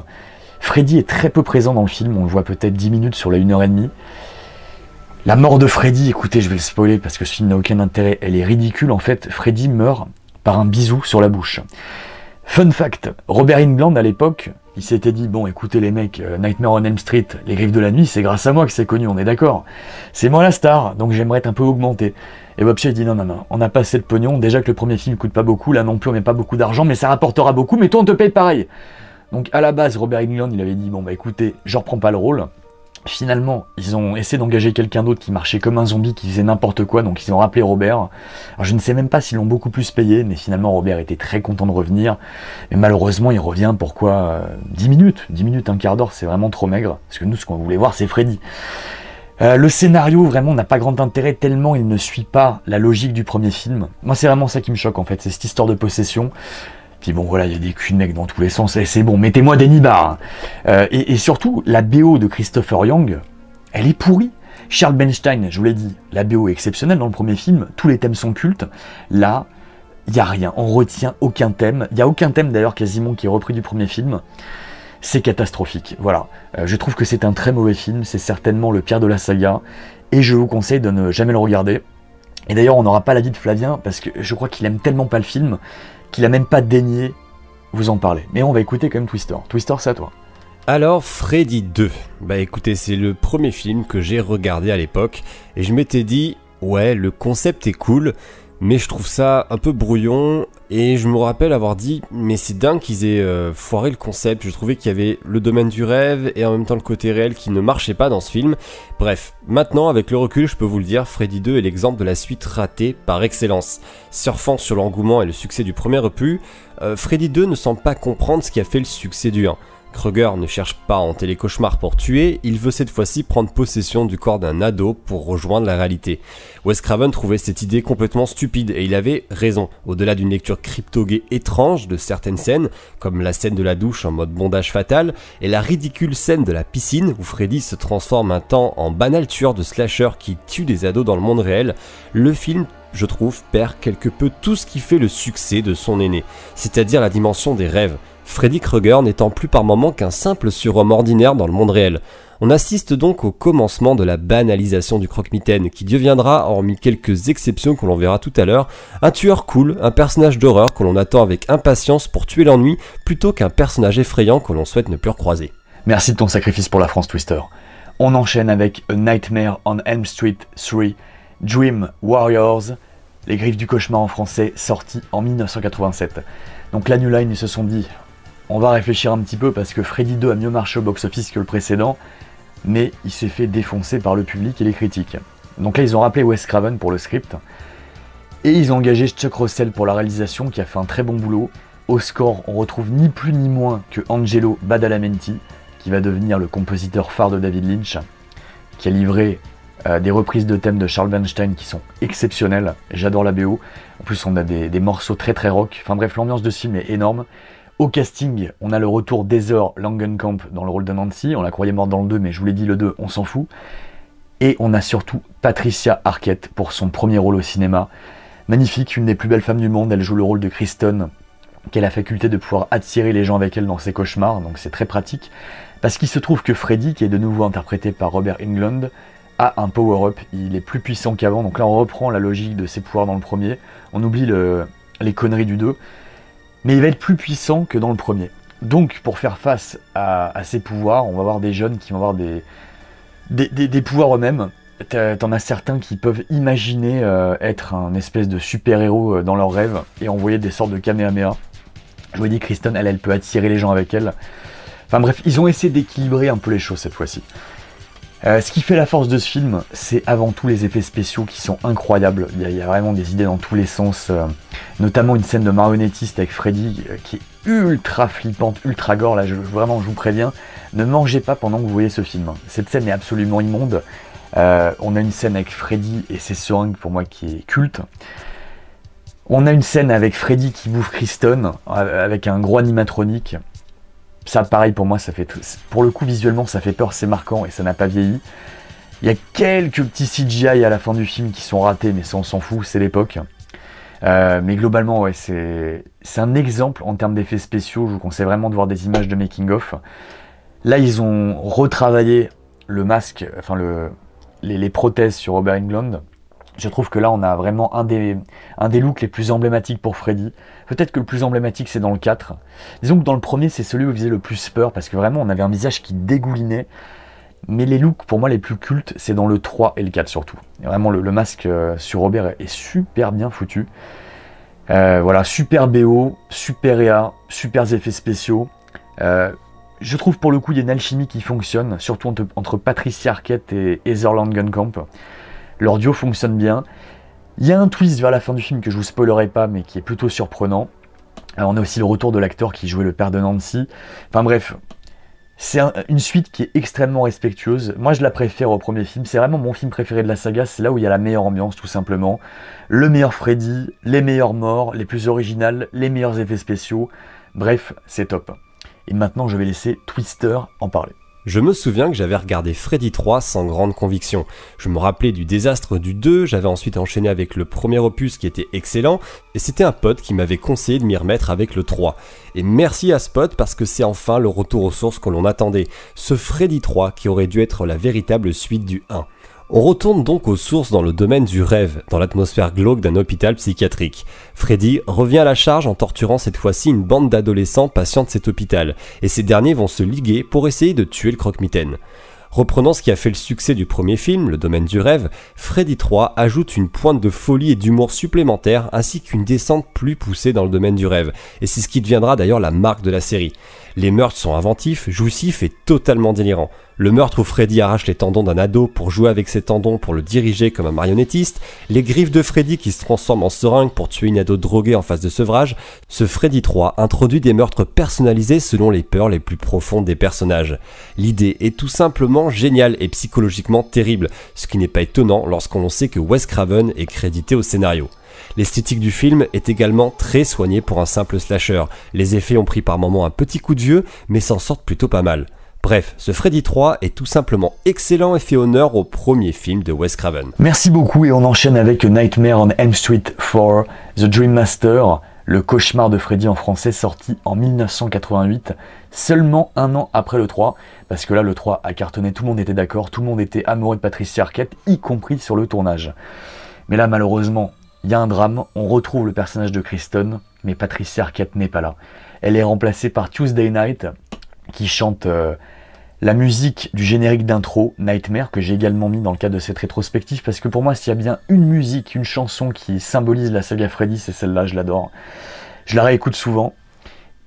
Freddy est très peu présent dans le film, on le voit peut-être 10 minutes sur la 1h30. La mort de Freddy, écoutez, je vais le spoiler parce que ce film n'a aucun intérêt, elle est ridicule en fait. Freddy meurt par un bisou sur la bouche. Fun fact, Robert Englund à l'époque, il s'était dit, bon écoutez les mecs, Nightmare on Elm Street, Les Griffes de la Nuit, c'est grâce à moi que c'est connu, on est d'accord. C'est moi la star, donc j'aimerais être un peu augmenté. Et Bob Shaye dit, non, on n'a pas assez de pognon, déjà que le premier film coûte pas beaucoup, là non plus on met pas beaucoup d'argent, mais ça rapportera beaucoup, mais toi on te paye pareil. Donc à la base, Robert Englund, il avait dit, bon écoutez, je reprends pas le rôle. Finalement, ils ont essayé d'engager quelqu'un d'autre qui marchait comme un zombie, qui faisait n'importe quoi, donc ils ont rappelé Robert. Alors je ne sais même pas s'ils l'ont beaucoup plus payé, mais finalement Robert était très content de revenir. Mais malheureusement, il revient pourquoi 10 minutes, un quart d'heure, c'est vraiment trop maigre. Parce que nous, ce qu'on voulait voir, c'est Freddy. Le scénario, vraiment, n'a pas grand intérêt, tellement il ne suit pas la logique du premier film. Moi, c'est vraiment ça qui me choque, en fait, c'est cette histoire de possession. Puis bon voilà, il y a des culs de mecs dans tous les sens, et c'est bon, mettez-moi des nibards. Et surtout, la BO de Christopher Young, elle est pourrie. Charles Bernstein, je vous l'ai dit, la BO est exceptionnelle dans le premier film, tous les thèmes sont cultes. Là, il n'y a rien, on retient aucun thème. Il n'y a aucun thème d'ailleurs quasiment qui est repris du premier film. C'est catastrophique, voilà. Je trouve que c'est un très mauvais film, c'est certainement le pire de la saga, et je vous conseille de ne jamais le regarder. Et d'ailleurs, on n'aura pas l'avis de Flavien, parce que je crois qu'il aime tellement pas le film, qu'il a même pas daigné vous en parler. Mais on va écouter quand même Twister. Twister, c'est à toi. Alors, Freddy 2. Bah écoutez, c'est le premier film que j'ai regardé à l'époque, et je m'étais dit, ouais, le concept est cool, mais je trouve ça un peu brouillon, et je me rappelle avoir dit, mais c'est dingue qu'ils aient foiré le concept. Je trouvais qu'il y avait le domaine du rêve, et en même temps le côté réel qui ne marchait pas dans ce film. Bref, maintenant avec le recul, je peux vous le dire, Freddy 2 est l'exemple de la suite ratée par excellence. Surfant sur l'engouement et le succès du premier opus, Freddy 2 ne semble pas comprendre ce qui a fait le succès du 1. Krueger ne cherche pas à hanter les cauchemars pour tuer, il veut cette fois-ci prendre possession du corps d'un ado pour rejoindre la réalité. Wes Craven trouvait cette idée complètement stupide et il avait raison. Au-delà d'une lecture crypto-gay étrange de certaines scènes, comme la scène de la douche en mode bondage fatal, et la ridicule scène de la piscine où Freddy se transforme un temps en banal tueur de slasher qui tue des ados dans le monde réel, le film, je trouve, perd quelque peu tout ce qui fait le succès de son aîné, c'est-à-dire la dimension des rêves. Freddy Krueger n'étant plus par moments qu'un simple surhomme ordinaire dans le monde réel. On assiste donc au commencement de la banalisation du croque-mitaine, qui deviendra, hormis quelques exceptions que l'on verra tout à l'heure, un tueur cool, un personnage d'horreur que l'on attend avec impatience pour tuer l'ennui, plutôt qu'un personnage effrayant que l'on souhaite ne plus recroiser. Merci de ton sacrifice pour la France, Twister. On enchaîne avec A Nightmare on Elm Street 3, Dream Warriors, Les Griffes du Cauchemar en français, sorti en 1987. Donc la New Line, ils se sont dit, on va réfléchir un petit peu parce que Freddy 2 a mieux marché au box-office que le précédent, mais il s'est fait défoncer par le public et les critiques. Donc là, ils ont rappelé Wes Craven pour le script, et ils ont engagé Chuck Russell pour la réalisation, qui a fait un très bon boulot. Au score, on retrouve ni plus ni moins que Angelo Badalamenti, qui va devenir le compositeur phare de David Lynch, qui a livré des reprises de thèmes de Charles Bernstein qui sont exceptionnelles. J'adore la BO. En plus, on a des morceaux très très rock. Enfin bref, l'ambiance de ce film est énorme. Au casting, on a le retour d'Heather Langenkamp dans le rôle de Nancy. On la croyait morte dans le 2, mais je vous l'ai dit, le 2, on s'en fout. Et on a surtout Patricia Arquette pour son premier rôle au cinéma. Magnifique, une des plus belles femmes du monde. Elle joue le rôle de Kristen, qui a la faculté de pouvoir attirer les gens avec elle dans ses cauchemars, donc c'est très pratique. Parce qu'il se trouve que Freddy, qui est de nouveau interprété par Robert Englund, a un power-up. Il est plus puissant qu'avant, donc là on reprend la logique de ses pouvoirs dans le premier. On oublie les conneries du 2. Mais il va être plus puissant que dans le premier. Donc, pour faire face à ses pouvoirs, on va avoir des jeunes qui vont avoir des pouvoirs eux-mêmes. T'en as certains qui peuvent imaginer être un espèce de super-héros dans leurs rêves et envoyer des sortes de kamehameha. Je vous ai dit, Kristen, elle peut attirer les gens avec elle. Enfin bref, ils ont essayé d'équilibrer un peu les choses cette fois-ci. Ce qui fait la force de ce film, c'est avant tout les effets spéciaux qui sont incroyables. Il y a vraiment des idées dans tous les sens, notamment une scène de marionnettiste avec Freddy qui est ultra flippante, ultra gore. Là, vraiment, je vous préviens, ne mangez pas pendant que vous voyez ce film. Cette scène est absolument immonde. On a une scène avec Freddy et ses seringues, pour moi, qui est culte. On a une scène avec Freddy qui bouffe Kristen, avec un gros animatronique. Ça, pareil, pour moi, ça fait... Pour le coup, visuellement, ça fait peur, c'est marquant et ça n'a pas vieilli. Il y a quelques petits CGI à la fin du film qui sont ratés, mais ça, on s'en fout, c'est l'époque. Mais globalement, ouais, c'est un exemple en termes d'effets spéciaux. Je vous conseille vraiment de voir des images de making-of. Là, ils ont retravaillé le masque, enfin les prothèses sur Robert Englund. Je trouve que là, on a vraiment un des looks les plus emblématiques pour Freddy. Peut-être que le plus emblématique, c'est dans le 4. Disons que dans le premier, c'est celui où il faisait le plus peur, parce que vraiment, on avait un visage qui dégoulinait. Mais les looks, pour moi, les plus cultes, c'est dans le 3 et le 4 surtout. Et vraiment, le masque sur Robert est super bien foutu. Voilà, super BO, super EA, super effets spéciaux. Je trouve pour le coup, il y a une alchimie qui fonctionne, surtout entre Patricia Arquette et Heather Langenkamp. Leur duo fonctionne bien. Il y a un twist vers la fin du film que je vous spoilerai pas, mais qui est plutôt surprenant. Alors, on a aussi le retour de l'acteur qui jouait le père de Nancy. Enfin bref, c'est une suite qui est extrêmement respectueuse. Moi, je la préfère au premier film. C'est vraiment mon film préféré de la saga. C'est là où il y a la meilleure ambiance, tout simplement. Le meilleur Freddy, les meilleures morts, les plus originales, les meilleurs effets spéciaux. Bref, c'est top. Et maintenant, je vais laisser Twister en parler. Je me souviens que j'avais regardé Freddy 3 sans grande conviction. Je me rappelais du désastre du 2, j'avais ensuite enchaîné avec le premier opus qui était excellent, et c'était un pote qui m'avait conseillé de m'y remettre avec le 3. Et merci à ce pote parce que c'est enfin le retour aux sources que l'on attendait, ce Freddy 3 qui aurait dû être la véritable suite du 1. On retourne donc aux sources dans le domaine du rêve, dans l'atmosphère glauque d'un hôpital psychiatrique. Freddy revient à la charge en torturant cette fois-ci une bande d'adolescents patients de cet hôpital, et ces derniers vont se liguer pour essayer de tuer le croque-mitaine. Reprenant ce qui a fait le succès du premier film, le domaine du rêve, Freddy 3 ajoute une pointe de folie et d'humour supplémentaire ainsi qu'une descente plus poussée dans le domaine du rêve, et c'est ce qui deviendra d'ailleurs la marque de la série. Les meurtres sont inventifs, jouissifs et totalement délirants. Le meurtre où Freddy arrache les tendons d'un ado pour jouer avec ses tendons pour le diriger comme un marionnettiste, les griffes de Freddy qui se transforment en seringue pour tuer une ado droguée en phase de sevrage, ce Freddy 3 introduit des meurtres personnalisés selon les peurs les plus profondes des personnages. L'idée est tout simplement géniale et psychologiquement terrible, ce qui n'est pas étonnant lorsqu'on sait que Wes Craven est crédité au scénario. L'esthétique du film est également très soignée pour un simple slasher. Les effets ont pris par moments un petit coup de vieux, mais s'en sortent plutôt pas mal. Bref, ce Freddy 3 est tout simplement excellent et fait honneur au premier film de Wes Craven. Merci beaucoup et on enchaîne avec Nightmare on Elm Street 4, The Dream Master, le cauchemar de Freddy en français, sorti en 1988, seulement un an après le 3, parce que là le 3 a cartonné, tout le monde était d'accord, tout le monde était amoureux de Patricia Arquette, y compris sur le tournage. Mais là malheureusement, il y a un drame, on retrouve le personnage de Kristen, mais Patricia Arquette n'est pas là. Elle est remplacée par Tuesday Knight, qui chante la musique du générique d'intro, Nightmare, que j'ai également mis dans le cadre de cette rétrospective, parce que pour moi, s'il y a bien une musique, une chanson qui symbolise la saga Freddy, c'est celle-là, je l'adore. Je la réécoute souvent,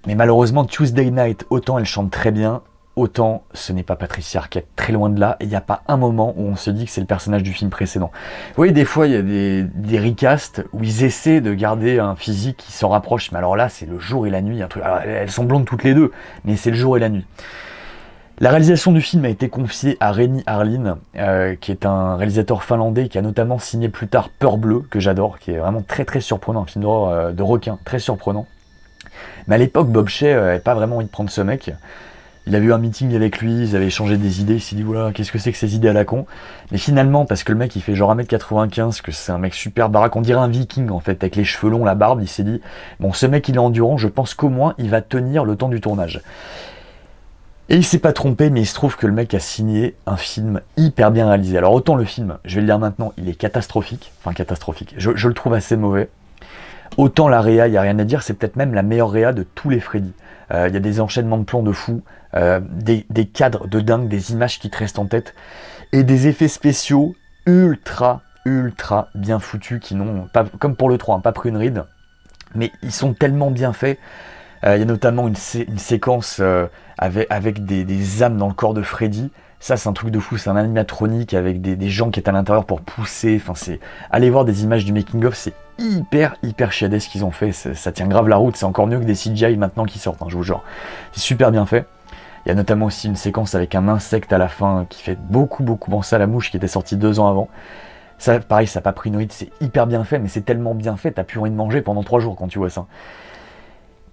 mais malheureusement, Tuesday Knight, autant elle chante très bien, autant ce n'est pas Patricia Arquette, très loin de là, et il n'y a pas un moment où on se dit que c'est le personnage du film précédent. Vous voyez, des fois, il y a des recasts où ils essaient de garder un physique qui s'en rapproche, mais alors là, c'est le jour et la nuit, un truc. Alors, elles sont blondes toutes les deux, mais c'est le jour et la nuit. La réalisation du film a été confiée à Renny Harlin, qui est un réalisateur finlandais qui a notamment signé plus tard Peur Bleue, que j'adore, qui est vraiment très très surprenant, un film d'horreur de requin, très surprenant. Mais à l'époque, Bob Shaye n'avait pas vraiment envie de prendre ce mec. Il avait eu un meeting avec lui, ils avaient échangé des idées, il s'est dit voilà, qu'est-ce que c'est que ces idées à la con. Mais finalement, parce que le mec il fait genre 1m95, que c'est un mec super baraque, on dirait un viking en fait, avec les cheveux longs, la barbe, il s'est dit bon, ce mec il est endurant, je pense qu'au moins il va tenir le temps du tournage. Et il s'est pas trompé, mais il se trouve que le mec a signé un film hyper bien réalisé. Alors autant le film, je vais le dire maintenant, il est catastrophique, je le trouve assez mauvais. Autant la réa, il n'y a rien à dire, c'est peut-être même la meilleure réa de tous les Freddy. Il y a des enchaînements de plans de fou, des cadres de dingue, des images qui te restent en tête, et des effets spéciaux ultra bien foutus, qui n'ont pas, comme pour le 3, hein, pas pris une ride, mais ils sont tellement bien faits. Il y a notamment une séquence avec des âmes dans le corps de Freddy. Ça, c'est un truc de fou, c'est un animatronique avec des gens qui est à l'intérieur pour pousser. Enfin, allez voir des images du making-of, c'est hyper chiadé ce qu'ils ont fait. Ça tient grave la route, c'est encore mieux que des CGI maintenant qui sortent, hein, je vous jure. C'est super bien fait. Il y a notamment aussi une séquence avec un insecte à la fin qui fait beaucoup penser à la mouche qui était sortie 2 ans avant. Ça, pareil, ça n'a pas pris une ride, c'est hyper bien fait, mais c'est tellement bien fait, t'as plus envie de manger pendant 3 jours quand tu vois ça.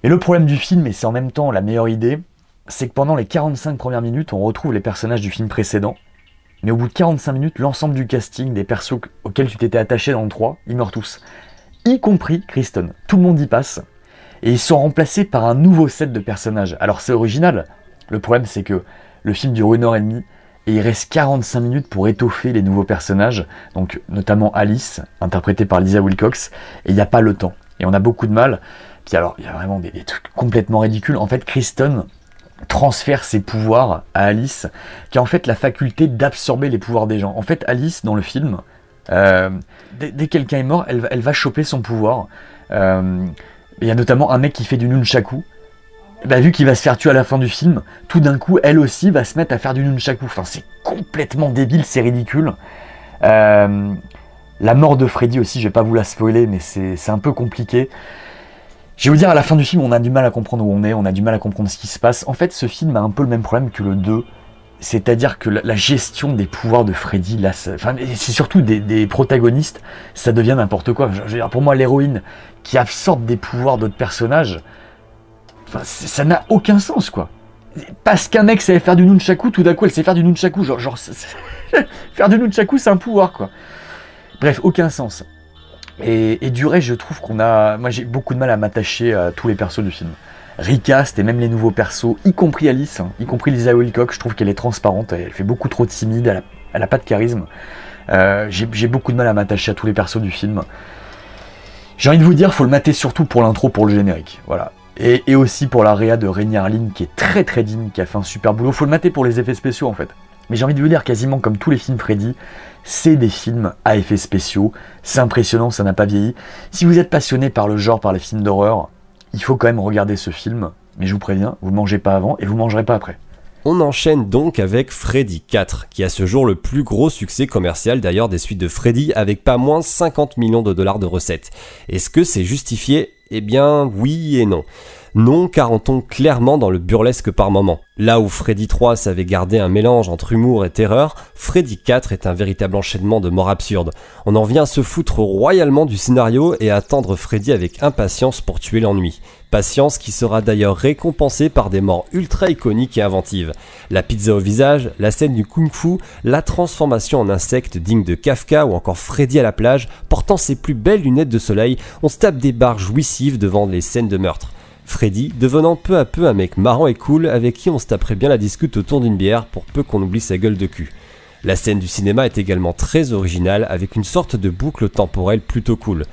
Et le problème du film, et c'est en même temps la meilleure idée, c'est que pendant les 45 premières minutes, on retrouve les personnages du film précédent, mais au bout de 45 minutes, l'ensemble du casting, des persos auxquels tu t'étais attaché dans le 3, ils meurent tous. Y compris Kristen. Tout le monde y passe. Et ils sont remplacés par un nouveau set de personnages. Alors c'est original. Le problème, c'est que le film dure 1h30, et il reste 45 minutes pour étoffer les nouveaux personnages, donc notamment Alice, interprétée par Lisa Wilcox, et il n'y a pas le temps. Et on a beaucoup de mal. Puis alors, il y a vraiment des trucs complètement ridicules. En fait, Kristen transfère ses pouvoirs à Alice, qui a en fait la faculté d'absorber les pouvoirs des gens. En fait, Alice, dans le film, dès que quelqu'un est mort, elle va choper son pouvoir. Il y a notamment un mec qui fait du nunchaku. Bah, vu qu'il va se faire tuer à la fin du film, tout d'un coup, elle aussi va se mettre à faire du nunchaku. Enfin, c'est complètement débile, c'est ridicule. La mort de Freddy aussi, je vais pas vous la spoiler, mais c'est un peu compliqué. Je vais vous dire, à la fin du film, on a du mal à comprendre où on est, on a du mal à comprendre ce qui se passe. En fait, ce film a un peu le même problème que le 2, c'est-à-dire que la gestion des pouvoirs de Freddy, là, c'est surtout des protagonistes, ça devient n'importe quoi. Je veux dire, pour moi, l'héroïne qui absorbe des pouvoirs d'autres personnages, enfin, ça n'a aucun sens, quoi. Parce qu'un mec savait faire du nunchaku, tout d'un coup, elle sait faire du nunchaku. Faire du nunchaku, c'est un pouvoir, quoi. Bref, aucun sens. Et du reste, je trouve moi j'ai beaucoup de mal à m'attacher à tous les persos du film. Recast et même les nouveaux persos, y compris Alice, y compris Lisa Wilcox, je trouve qu'elle est transparente, elle fait beaucoup trop de timide, elle a pas de charisme. J'ai beaucoup de mal à m'attacher à tous les persos du film. J'ai envie de vous dire, faut le mater surtout pour l'intro, pour le générique, voilà. Et aussi pour la réa de Rémi Harlin, qui est très digne, qui a fait un super boulot. Faut le mater pour les effets spéciaux en fait. Mais j'ai envie de vous dire, quasiment comme tous les films Freddy, c'est des films à effets spéciaux, c'est impressionnant, ça n'a pas vieilli. Si vous êtes passionné par le genre, par les films d'horreur, il faut quand même regarder ce film, mais je vous préviens, vous ne mangez pas avant et vous ne mangerez pas après. On enchaîne donc avec Freddy 4, qui a ce jour le plus gros succès commercial d'ailleurs des suites de Freddy, avec pas moins 50 millions de dollars de recettes. Est-ce que c'est justifié ? Eh bien oui et non. Non, car on tombe clairement dans le burlesque par moment. Là où Freddy 3 savait garder un mélange entre humour et terreur, Freddy 4 est un véritable enchaînement de morts absurdes. On en vient à se foutre royalement du scénario et à attendre Freddy avec impatience pour tuer l'ennui. Patience qui sera d'ailleurs récompensée par des morts ultra iconiques et inventives. La pizza au visage, la scène du kung-fu, la transformation en insecte digne de Kafka ou encore Freddy à la plage, portant ses plus belles lunettes de soleil, on se tape des barres jouissives devant les scènes de meurtre. Freddy devenant peu à peu un mec marrant et cool avec qui on se taperait bien la discute autour d'une bière pour peu qu'on oublie sa gueule de cul. La scène du cinéma est également très originale avec une sorte de boucle temporelle plutôt cool.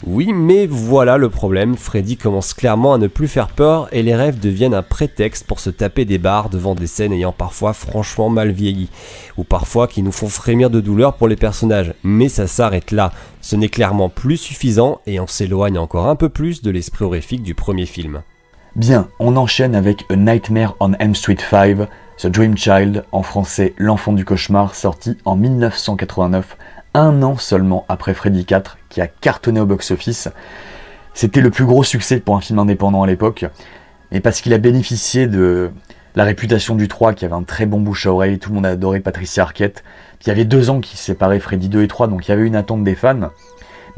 Oui, mais voilà le problème, Freddy commence clairement à ne plus faire peur et les rêves deviennent un prétexte pour se taper des barres devant des scènes ayant parfois franchement mal vieilli, ou parfois qui nous font frémir de douleur pour les personnages, mais ça s'arrête là. Ce n'est clairement plus suffisant et on s'éloigne encore un peu plus de l'esprit horrifique du premier film. Bien, on enchaîne avec A Nightmare on Elm Street 5, The Dream Child, en français L'Enfant du Cauchemar, sorti en 1989, un an seulement après Freddy 4, qui a cartonné au box-office. C'était le plus gros succès pour un film indépendant à l'époque, et parce qu'il a bénéficié de la réputation du 3, qui avait un très bon bouche à oreille, tout le monde adorait Patricia Arquette. Il y avait 2 ans qui séparaient Freddy 2 et 3, donc il y avait une attente des fans.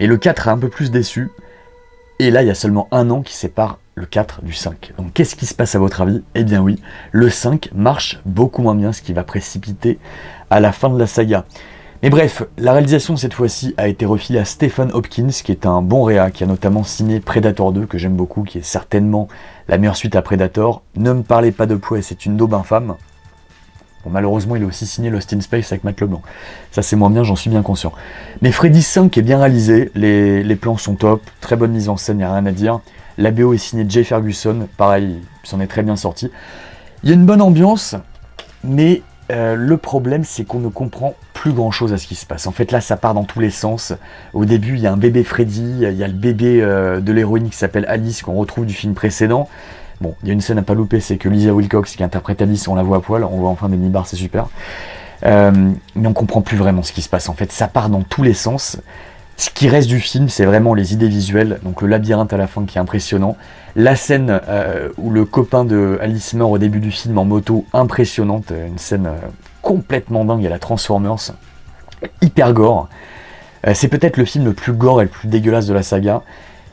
Mais le 4 a un peu plus déçu, et là il y a seulement 1 an qui sépare le 4 du 5. Donc qu'est-ce qui se passe à votre avis? Eh bien oui, le 5 marche beaucoup moins bien, ce qui va précipiter à la fin de la saga. Mais bref, la réalisation cette fois-ci a été refilée à Stephen Hopkins, qui est un bon réa, qui a notamment signé Predator 2, que j'aime beaucoup, qui est certainement la meilleure suite à Predator. Ne me parlez pas de poids, c'est une daube infâme. Bon, malheureusement, il a aussi signé Lost in Space avec Matt LeBlanc. Ça, c'est moins bien, j'en suis bien conscient. Mais Freddy 5 est bien réalisé, les plans sont top, très bonne mise en scène, il n'y a rien à dire. La BO est signée Jay Ferguson, pareil, il s'en est très bien sorti. Il y a une bonne ambiance, mais le problème, c'est qu'on ne comprend plus grand-chose à ce qui se passe. En fait, là, ça part dans tous les sens. Au début, il y a un bébé Freddy, il y a le bébé de l'héroïne qui s'appelle Alice, qu'on retrouve du film précédent. Bon, il y a une scène à pas louper, c'est que Lisa Wilcox qui interprète Alice, on la voit à poil, on voit enfin des nibards, c'est super. Mais on comprend plus vraiment ce qui se passe. En fait, ça part dans tous les sens. Ce qui reste du film, c'est vraiment les idées visuelles. Donc le labyrinthe à la fin qui est impressionnant. La scène où le copain de Alice meurt au début du film en moto, impressionnante. Une scène complètement dingue à la Transformers. Hyper gore. C'est peut-être le film le plus gore et le plus dégueulasse de la saga.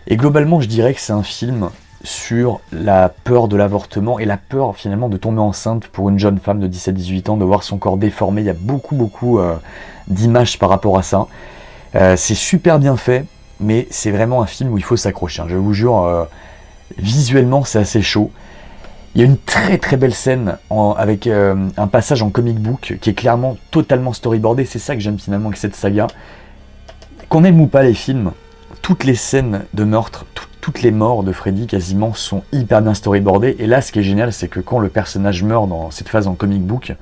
Et globalement, je dirais que c'est un film sur la peur de l'avortement et la peur finalement de tomber enceinte pour une jeune femme de 17-18 ans, de voir son corps déformé. Il y a beaucoup d'images par rapport à ça. C'est super bien fait, mais c'est vraiment un film où il faut s'accrocher. Je vous jure, visuellement c'est assez chaud. Il y a une très belle scène avec un passage en comic book qui est clairement totalement storyboardé. C'est ça que j'aime finalement avec cette saga. Qu'on aime ou pas les films, toutes les scènes de meurtre, toutes les morts de Freddy quasiment sont hyper bien storyboardées. Et là, ce qui est génial, c'est que quand le personnage meurt dans cette phase en comic book,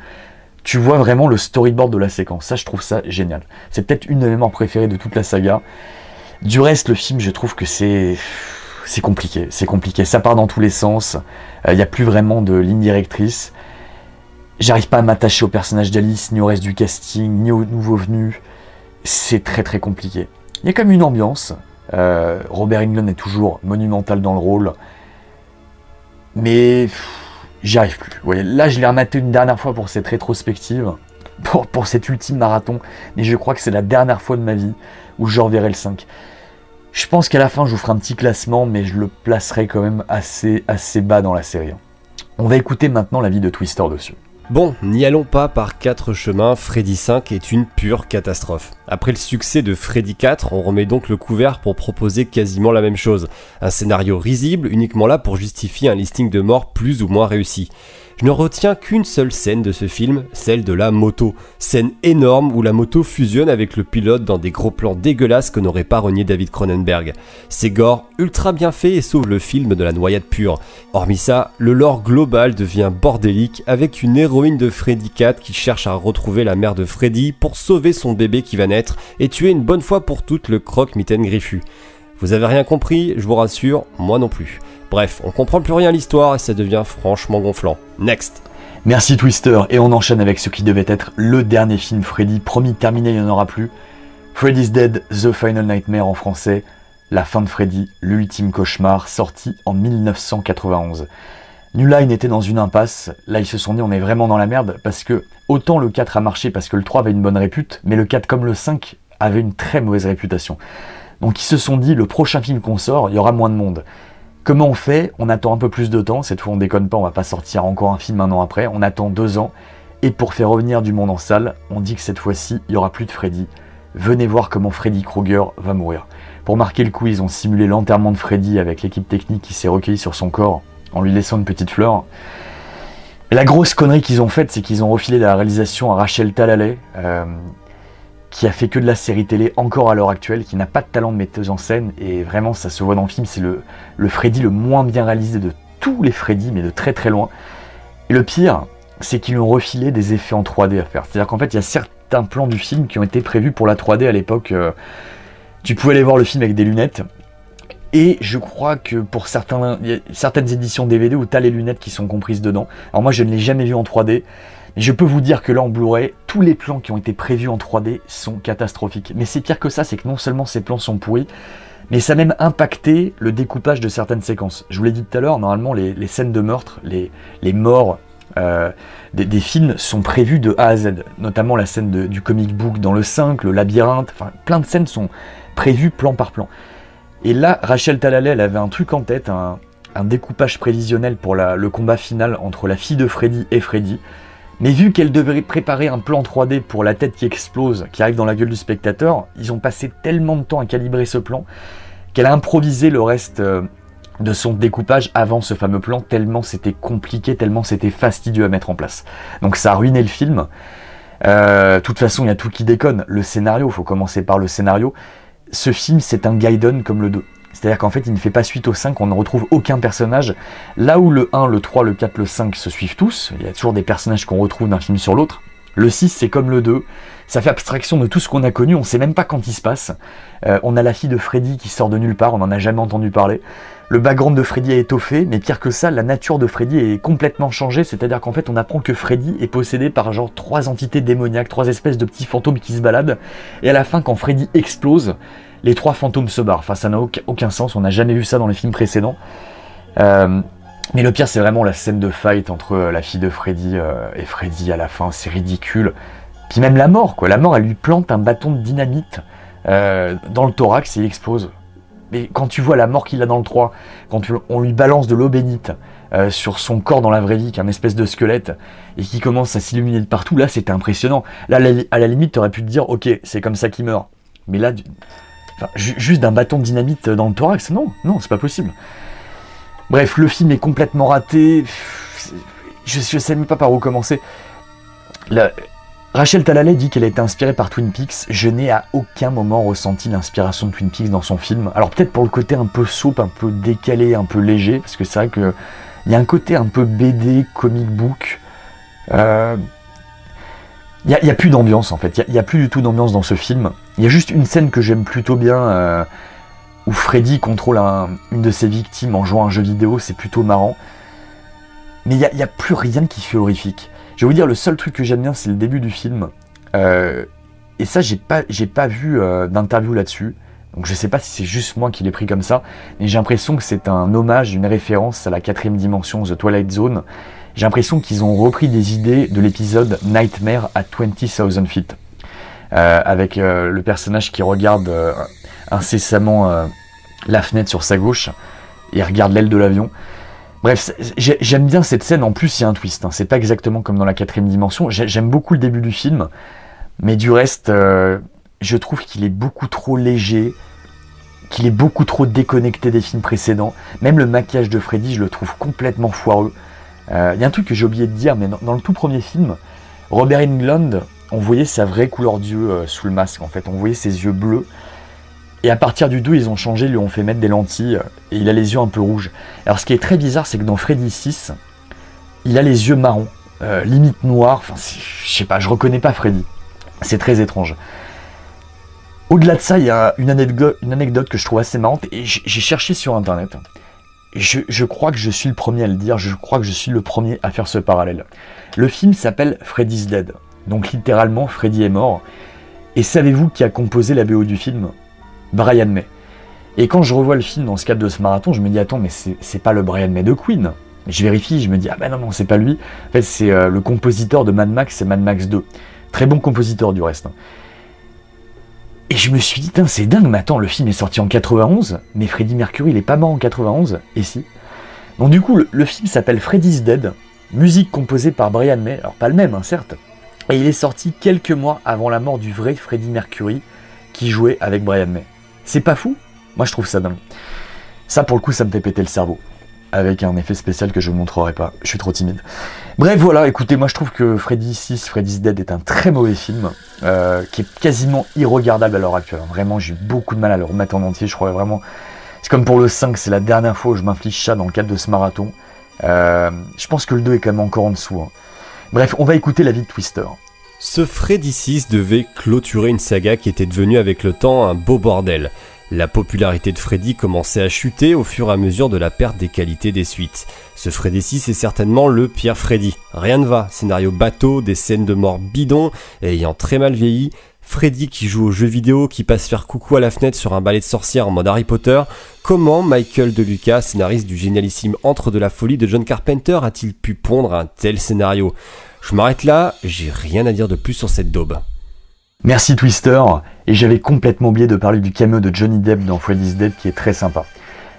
tu vois vraiment le storyboard de la séquence. Ça, je trouve ça génial. C'est peut-être une de mes morts préférées de toute la saga. Du reste, le film, je trouve que c'est compliqué. C'est compliqué. Ça part dans tous les sens. Il n'y a plus vraiment de ligne directrice. J'arrive pas à m'attacher au personnage d'Alice, ni au reste du casting, ni aux nouveaux venus. C'est très compliqué. Il y a quand même une ambiance. Robert Englund est toujours monumental dans le rôle. Mais j'y arrive plus. Vous voyez, là, je l'ai rematé une dernière fois pour cette rétrospective, pour cet ultime marathon. Mais je crois que c'est la dernière fois de ma vie où je reverrai le 5. Je pense qu'à la fin, je vous ferai un petit classement, mais je le placerai quand même assez bas dans la série. On va écouter maintenant l'avis de Twister dessus. Bon, n'y allons pas par 4 chemins, Freddy 5 est une pure catastrophe. Après le succès de Freddy 4, on remet donc le couvert pour proposer quasiment la même chose. Un scénario risible, uniquement là pour justifier un listing de morts plus ou moins réussi. Je ne retiens qu'une seule scène de ce film, celle de la moto. Scène énorme où la moto fusionne avec le pilote dans des gros plans dégueulasses que n'aurait pas renié David Cronenberg. C'est gore, ultra bien fait et sauve le film de la noyade pure. Hormis ça, le lore global devient bordélique avec une héroïne de Freddy 4 qui cherche à retrouver la mère de Freddy pour sauver son bébé qui va naître et tuer une bonne fois pour toutes le croque-mitaine griffu. Vous avez rien compris, je vous rassure, moi non plus. Bref, on comprend plus rien à l'histoire et ça devient franchement gonflant. Next. Merci Twister, et on enchaîne avec ce qui devait être le dernier film Freddy, promis terminé, il n'y en aura plus. Freddy's Dead, The Final Nightmare en français, La fin de Freddy, l'ultime cauchemar, sorti en 1991. New Line était dans une impasse, là ils se sont dit on est vraiment dans la merde, parce que autant le 4 a marché parce que le 3 avait une bonne répute, mais le 4 comme le 5 avait une très mauvaise réputation. Donc ils se sont dit le prochain film qu'on sort, il y aura moins de monde. Comment on fait? On attend un peu plus de temps, cette fois on déconne pas, on va pas sortir encore un film un an après, on attend 2 ans, et pour faire revenir du monde en salle, on dit que cette fois-ci, il y aura plus de Freddy. Venez voir comment Freddy Krueger va mourir. Pour marquer le coup, ils ont simulé l'enterrement de Freddy avec l'équipe technique qui s'est recueillie sur son corps, en lui laissant une petite fleur. Et la grosse connerie qu'ils ont faite, c'est qu'ils ont refilé la réalisation à Rachel Talalay, qui a fait que de la série télé encore à l'heure actuelle, qui n'a pas de talent de metteuse en scène, et vraiment ça se voit dans le film, c'est le Freddy le moins bien réalisé de tous les Freddy, mais de très loin. Et le pire, c'est qu'ils lui ont refilé des effets en 3D à faire. C'est-à-dire qu'en fait, il y a certains plans du film qui ont été prévus pour la 3D à l'époque. Tu pouvais aller voir le film avec des lunettes, et je crois que pour certaines éditions DVD où tu as les lunettes qui sont comprises dedans. Alors moi, je ne l'ai jamais vu en 3D, mais je peux vous dire que là en Blu-ray, tous les plans qui ont été prévus en 3D sont catastrophiques. Mais c'est pire que ça, c'est que non seulement ces plans sont pourris, mais ça a même impacté le découpage de certaines séquences. Je vous l'ai dit tout à l'heure, normalement les scènes de meurtre, les morts des films sont prévues de A à Z. Notamment la scène du comic book dans le 5, le labyrinthe, enfin plein de scènes sont prévues plan par plan. Et là, Rachel Talalay, elle avait un truc en tête, un découpage prévisionnel pour le combat final entre la fille de Freddy et Freddy. Mais vu qu'elle devait préparer un plan 3D pour la tête qui explose, qui arrive dans la gueule du spectateur, ils ont passé tellement de temps à calibrer ce plan qu'elle a improvisé le reste de son découpage avant ce fameux plan, tellement c'était compliqué, tellement c'était fastidieux à mettre en place. Donc ça a ruiné le film. De toute façon, il y a tout qui déconne. Le scénario, il faut commencer par le scénario. Ce film, c'est un Gaiden comme le 2. C'est-à-dire qu'en fait, il ne fait pas suite au 5, on ne retrouve aucun personnage. Là où le 1, le 3, le 4, le 5 se suivent tous, il y a toujours des personnages qu'on retrouve d'un film sur l'autre. Le 6, c'est comme le 2, ça fait abstraction de tout ce qu'on a connu, on ne sait même pas quand il se passe. On a la fille de Freddy qui sort de nulle part, on n'en a jamais entendu parler. Le background de Freddy est étoffé, mais pire que ça, la nature de Freddy est complètement changée, c'est-à-dire qu'en fait, on apprend que Freddy est possédé par genre 3 entités démoniaques, 3 espèces de petits fantômes qui se baladent, et à la fin, quand Freddy explose, les 3 fantômes se barrent. Enfin, ça n'a aucun sens, on n'a jamais vu ça dans les films précédents. Mais le pire, c'est vraiment la scène de fight entre la fille de Freddy et Freddy à la fin, c'est ridicule. Puis même la mort, quoi. La mort, elle lui plante un bâton de dynamite dans le thorax et il explose. Mais quand tu vois la mort qu'il a dans le 3, quand on lui balance de l'eau bénite sur son corps dans la vraie vie, qu'un espèce de squelette, et qui commence à s'illuminer de partout, là, c'était impressionnant. Là, à la limite, t'aurais pu te dire, ok, c'est comme ça qu'il meurt. Mais là, juste d'un bâton de dynamite dans le thorax, non, c'est pas possible. Bref, le film est complètement raté. Je sais même pas par où commencer. Rachel Talalay dit qu'elle a été inspirée par Twin Peaks. Je n'ai à aucun moment ressenti l'inspiration de Twin Peaks dans son film. Alors peut-être pour le côté un peu soap, un peu décalé, un peu léger, parce que c'est vrai qu'il y a un côté un peu BD, comic book. Il n'y a plus d'ambiance en fait. Il n'y a plus du tout d'ambiance dans ce film. Il y a juste une scène que j'aime plutôt bien, où Freddy contrôle une de ses victimes en jouant à un jeu vidéo, c'est plutôt marrant. Mais il n'y a plus rien qui fait horrifique. Je vais vous dire, le seul truc que j'aime bien, c'est le début du film. Et ça, j'ai pas vu d'interview là-dessus. Donc je sais pas si c'est juste moi qui l'ai pris comme ça, mais j'ai l'impression que c'est un hommage, une référence à la 4ème dimension, The Twilight Zone. J'ai l'impression qu'ils ont repris des idées de l'épisode Nightmare at 20,000 Feet. Avec le personnage qui regarde incessamment la fenêtre sur sa gauche et regarde l'aile de l'avion. Bref, j'aime bien cette scène. En plus, il y a un twist, hein. C'est pas exactement comme dans la 4ème dimension. J'aime beaucoup le début du film, mais du reste, je trouve qu'il est beaucoup trop léger, qu'il est beaucoup trop déconnecté des films précédents. Même le maquillage de Freddy, je le trouve complètement foireux. Il y a un truc que j'ai oublié de dire, mais dans le tout premier film, Robert Englund, on voyait sa vraie couleur d'yeux sous le masque, en fait. On voyait ses yeux bleus. Et à partir du 2, ils ont changé, ils lui ont fait mettre des lentilles, et il a les yeux un peu rouges. Alors ce qui est très bizarre, c'est que dans Freddy 6, il a les yeux marrons, limite noirs, enfin je sais pas, je reconnais pas Freddy. C'est très étrange. Au-delà de ça, il y a une anecdote que je trouve assez marrante, et j'ai cherché sur internet. Je crois que je suis le premier à le dire, je crois que je suis le premier à faire ce parallèle. Le film s'appelle Freddy's Dead, donc littéralement Freddy est mort. Et savez-vous qui a composé la BO du film ? Brian May. Et quand je revois le film dans ce cadre de ce marathon, je me dis attends, mais c'est pas le Brian May de Queen. Je vérifie, je me dis ah ben non, c'est pas lui. En fait, c'est le compositeur de Mad Max et Mad Max 2. Très bon compositeur du reste. Et je me suis dit, c'est dingue, mais attends, le film est sorti en 91, mais Freddie Mercury, il est pas mort en 91, et si. Donc du coup, le film s'appelle Freddy's Dead, musique composée par Brian May, alors pas le même, hein, certes, et il est sorti quelques mois avant la mort du vrai Freddie Mercury, qui jouait avec Brian May. C'est pas fou ? Moi je trouve ça dingue. Ça pour le coup ça me fait péter le cerveau. Avec un effet spécial que je vous montrerai pas. Je suis trop timide. Bref voilà, écoutez, moi je trouve que Freddy 6, Freddy's Dead est un très mauvais film. Qui est quasiment irregardable à l'heure actuelle. Vraiment j'ai eu beaucoup de mal à le remettre en entier. Je crois vraiment... C'est comme pour le 5, c'est la dernière fois où je m'inflige ça dans le cadre de ce marathon. Je pense que le 2 est quand même encore en dessous. Hein. Bref, on va écouter l'avis de Twister. Ce Freddy 6 devait clôturer une saga qui était devenue avec le temps un beau bordel. La popularité de Freddy commençait à chuter au fur et à mesure de la perte des qualités des suites. Ce Freddy 6 est certainement le pire Freddy. Rien ne va, scénario bateau, des scènes de mort bidon, et ayant très mal vieilli, Freddy qui joue aux jeux vidéo, qui passe faire coucou à la fenêtre sur un balai de sorcière en mode Harry Potter. Comment Michael De Luca, scénariste du génialissime Entre de la folie de John Carpenter, a-t-il pu pondre un tel scénario ? Je m'arrête là, j'ai rien à dire de plus sur cette daube. Merci Twister, et j'avais complètement oublié de parler du cameo de Johnny Depp dans Freddy's Dead qui est très sympa.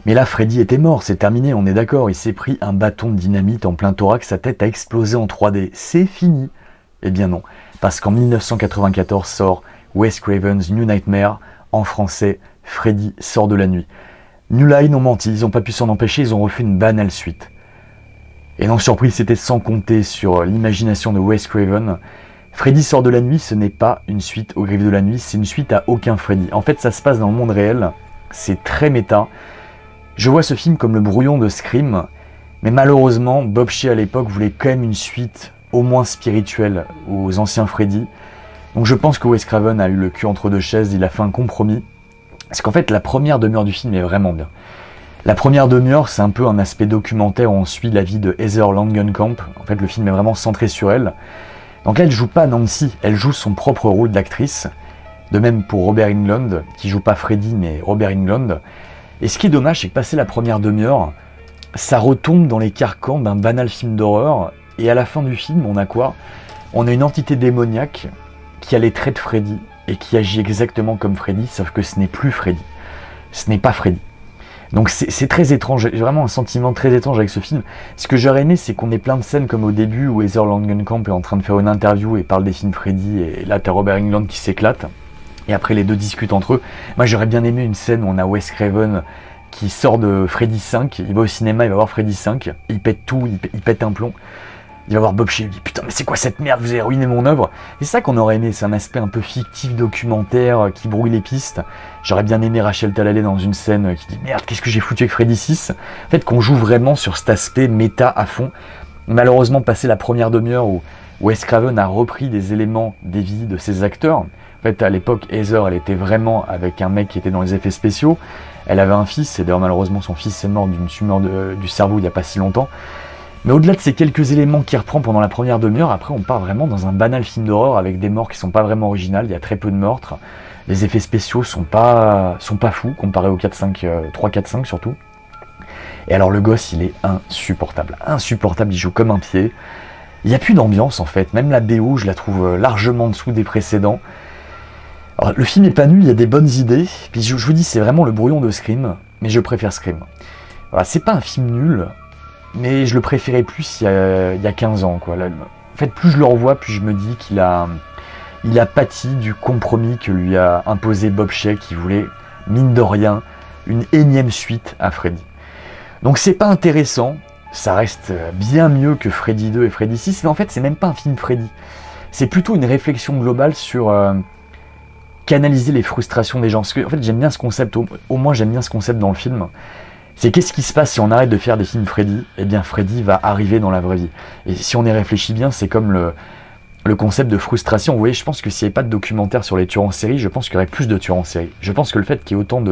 Mais là, Freddy était mort, c'est terminé, on est d'accord, il s'est pris un bâton de dynamite en plein thorax, sa tête a explosé en 3D, c'est fini. Eh bien non, parce qu'en 1994 sort Wes Craven's New Nightmare, en français, Freddy sort de la nuit. New Line ont menti, ils n'ont pas pu s'en empêcher, ils ont refait une banale suite. Et non, surprise, c'était sans compter sur l'imagination de Wes Craven. Freddy sort de la nuit, ce n'est pas une suite aux Griffes de la Nuit, c'est une suite à aucun Freddy. En fait, ça se passe dans le monde réel, c'est très méta. Je vois ce film comme le brouillon de Scream, mais malheureusement, Bob Shaye à l'époque voulait quand même une suite au moins spirituelle aux anciens Freddy. Donc je pense que Wes Craven a eu le cul entre deux chaises, il a fait un compromis. Parce qu'en fait, la première demi-heure du film est vraiment bien. La première demi-heure, c'est un peu un aspect documentaire où on suit la vie de Heather Langenkamp. En fait, le film est vraiment centré sur elle. Donc là, elle joue pas Nancy, elle joue son propre rôle d'actrice. De même pour Robert Englund, qui joue pas Freddy, mais Robert Englund. Et ce qui est dommage, c'est que passé la première demi-heure, ça retombe dans les carcans d'un banal film d'horreur. Et à la fin du film, on a quoi? On a une entité démoniaque qui a les traits de Freddy et qui agit exactement comme Freddy, sauf que ce n'est plus Freddy. Ce n'est pas Freddy. Donc c'est très étrange, j'ai vraiment un sentiment très étrange avec ce film. Ce que j'aurais aimé, c'est qu'on ait plein de scènes comme au début où Heather Langenkamp est en train de faire une interview et parle des films Freddy, et là t'as Robert Englund qui s'éclate, et après les deux discutent entre eux. Moi j'aurais bien aimé une scène où on a Wes Craven qui sort de Freddy 5, il va au cinéma, il va voir Freddy 5, il pète tout, il pète un plomb. Il va voir Bob Shaye, il dit putain mais c'est quoi cette merde, vous avez ruiné mon œuvre. Et c'est ça qu'on aurait aimé, c'est un aspect un peu fictif, documentaire, qui brouille les pistes. J'aurais bien aimé Rachel Talalay dans une scène qui dit merde qu'est-ce que j'ai foutu avec Freddy 6. En fait qu'on joue vraiment sur cet aspect méta à fond. Malheureusement passé la première demi-heure où Wes Craven a repris des éléments des vies de ses acteurs. En fait à l'époque Heather elle était vraiment avec un mec qui était dans les effets spéciaux. Elle avait un fils, et d'ailleurs malheureusement son fils est mort d'une tumeur du cerveau il n'y a pas si longtemps. Mais au-delà de ces quelques éléments qu'il reprend pendant la première demi-heure, après on part vraiment dans un banal film d'horreur avec des morts qui sont pas vraiment originales, il y a très peu de meurtres, les effets spéciaux sont pas fous comparé au 3, 4, 5 surtout. Et alors le gosse il est insupportable, il joue comme un pied, il n'y a plus d'ambiance en fait, même la BO je la trouve largement en dessous des précédents. Alors, le film est pas nul, il y a des bonnes idées, puis je vous dis c'est vraiment le brouillon de Scream, mais je préfère Scream. Voilà, c'est pas un film nul, mais je le préférais plus il y a 15 ans. Quoi. Là, en fait, plus je le revois, plus je me dis qu'il a pâti du compromis que lui a imposé Bob Shaye, qui voulait, mine de rien, une énième suite à Freddy. Donc c'est pas intéressant, ça reste bien mieux que Freddy 2 et Freddy 6, mais en fait c'est même pas un film Freddy. C'est plutôt une réflexion globale sur canaliser les frustrations des gens. Parce que en fait j'aime bien ce concept, au moins j'aime bien ce concept dans le film. C'est qu'est-ce qui se passe si on arrête de faire des films Freddy? Eh bien Freddy va arriver dans la vraie vie. Et si on y réfléchit bien, c'est comme le concept de frustration. Vous voyez, je pense que s'il n'y avait pas de documentaire sur les tueurs en série, je pense qu'il y aurait plus de tueurs en série. Je pense que le fait qu'il y ait autant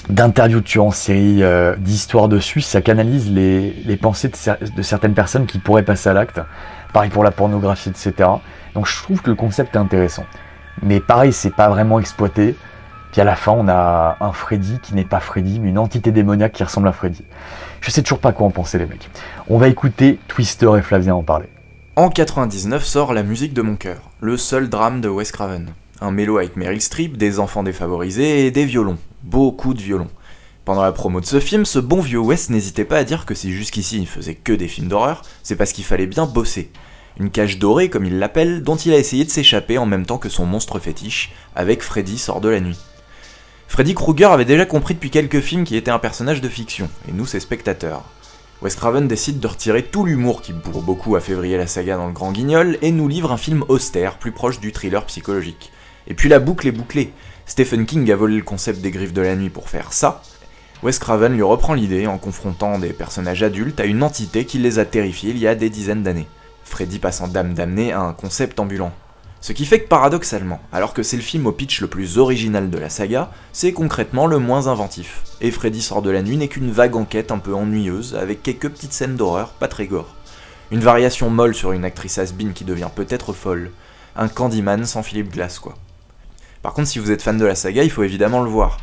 d'interviews de tueurs en série, d'histoires dessus, ça canalise les pensées de certaines personnes qui pourraient passer à l'acte. Pareil pour la pornographie, etc. Donc je trouve que le concept est intéressant. Mais pareil, c'est pas vraiment exploité. Puis à la fin, on a un Freddy qui n'est pas Freddy, mais une entité démoniaque qui ressemble à Freddy. Je sais toujours pas quoi en penser les mecs. On va écouter Twister et Flavien en parler. En 99 sort La musique de mon cœur, le seul drame de Wes Craven. Un mélo avec Meryl Streep, des enfants défavorisés et des violons. Beaucoup de violons. Pendant la promo de ce film, ce bon vieux Wes n'hésitait pas à dire que si jusqu'ici il faisait que des films d'horreur, c'est parce qu'il fallait bien bosser. Une cage dorée, comme il l'appelle, dont il a essayé de s'échapper en même temps que son monstre fétiche, avec Freddy sort de la nuit. Freddy Krueger avait déjà compris depuis quelques films qu'il était un personnage de fiction, et nous ses spectateurs. Wes Craven décide de retirer tout l'humour qui pour beaucoup a fait vriller la saga dans le grand guignol, et nous livre un film austère, plus proche du thriller psychologique. Et puis la boucle est bouclée. Stephen King a volé le concept des Griffes de la Nuit pour faire ça. Wes Craven lui reprend l'idée en confrontant des personnages adultes à une entité qui les a terrifiés il y a des dizaines d'années. Freddy passant d'âme damnée à un concept ambulant. Ce qui fait que paradoxalement, alors que c'est le film au pitch le plus original de la saga, c'est concrètement le moins inventif. Et Freddy sort de la nuit n'est qu'une vague enquête un peu ennuyeuse, avec quelques petites scènes d'horreur pas très gore. Une variation molle sur une actrice has-been qui devient peut-être folle. Un Candyman sans Philip Glass quoi. Par contre si vous êtes fan de la saga, il faut évidemment le voir.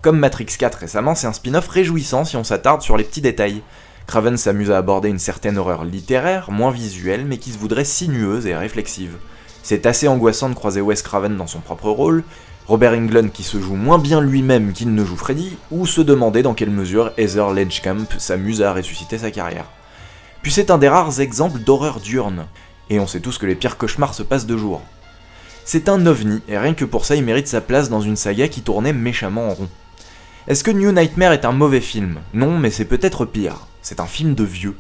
Comme Matrix 4 récemment, c'est un spin-off réjouissant si on s'attarde sur les petits détails. Craven s'amuse à aborder une certaine horreur littéraire, moins visuelle, mais qui se voudrait sinueuse et réflexive. C'est assez angoissant de croiser Wes Craven dans son propre rôle, Robert Englund qui se joue moins bien lui-même qu'il ne joue Freddy, ou se demander dans quelle mesure Heather Langenkamp s'amuse à ressusciter sa carrière. Puis c'est un des rares exemples d'horreur diurne, et on sait tous que les pires cauchemars se passent de jour. C'est un ovni, et rien que pour ça il mérite sa place dans une saga qui tournait méchamment en rond. Est-ce que New Nightmare est un mauvais film? Non, mais c'est peut-être pire. C'est un film de vieux.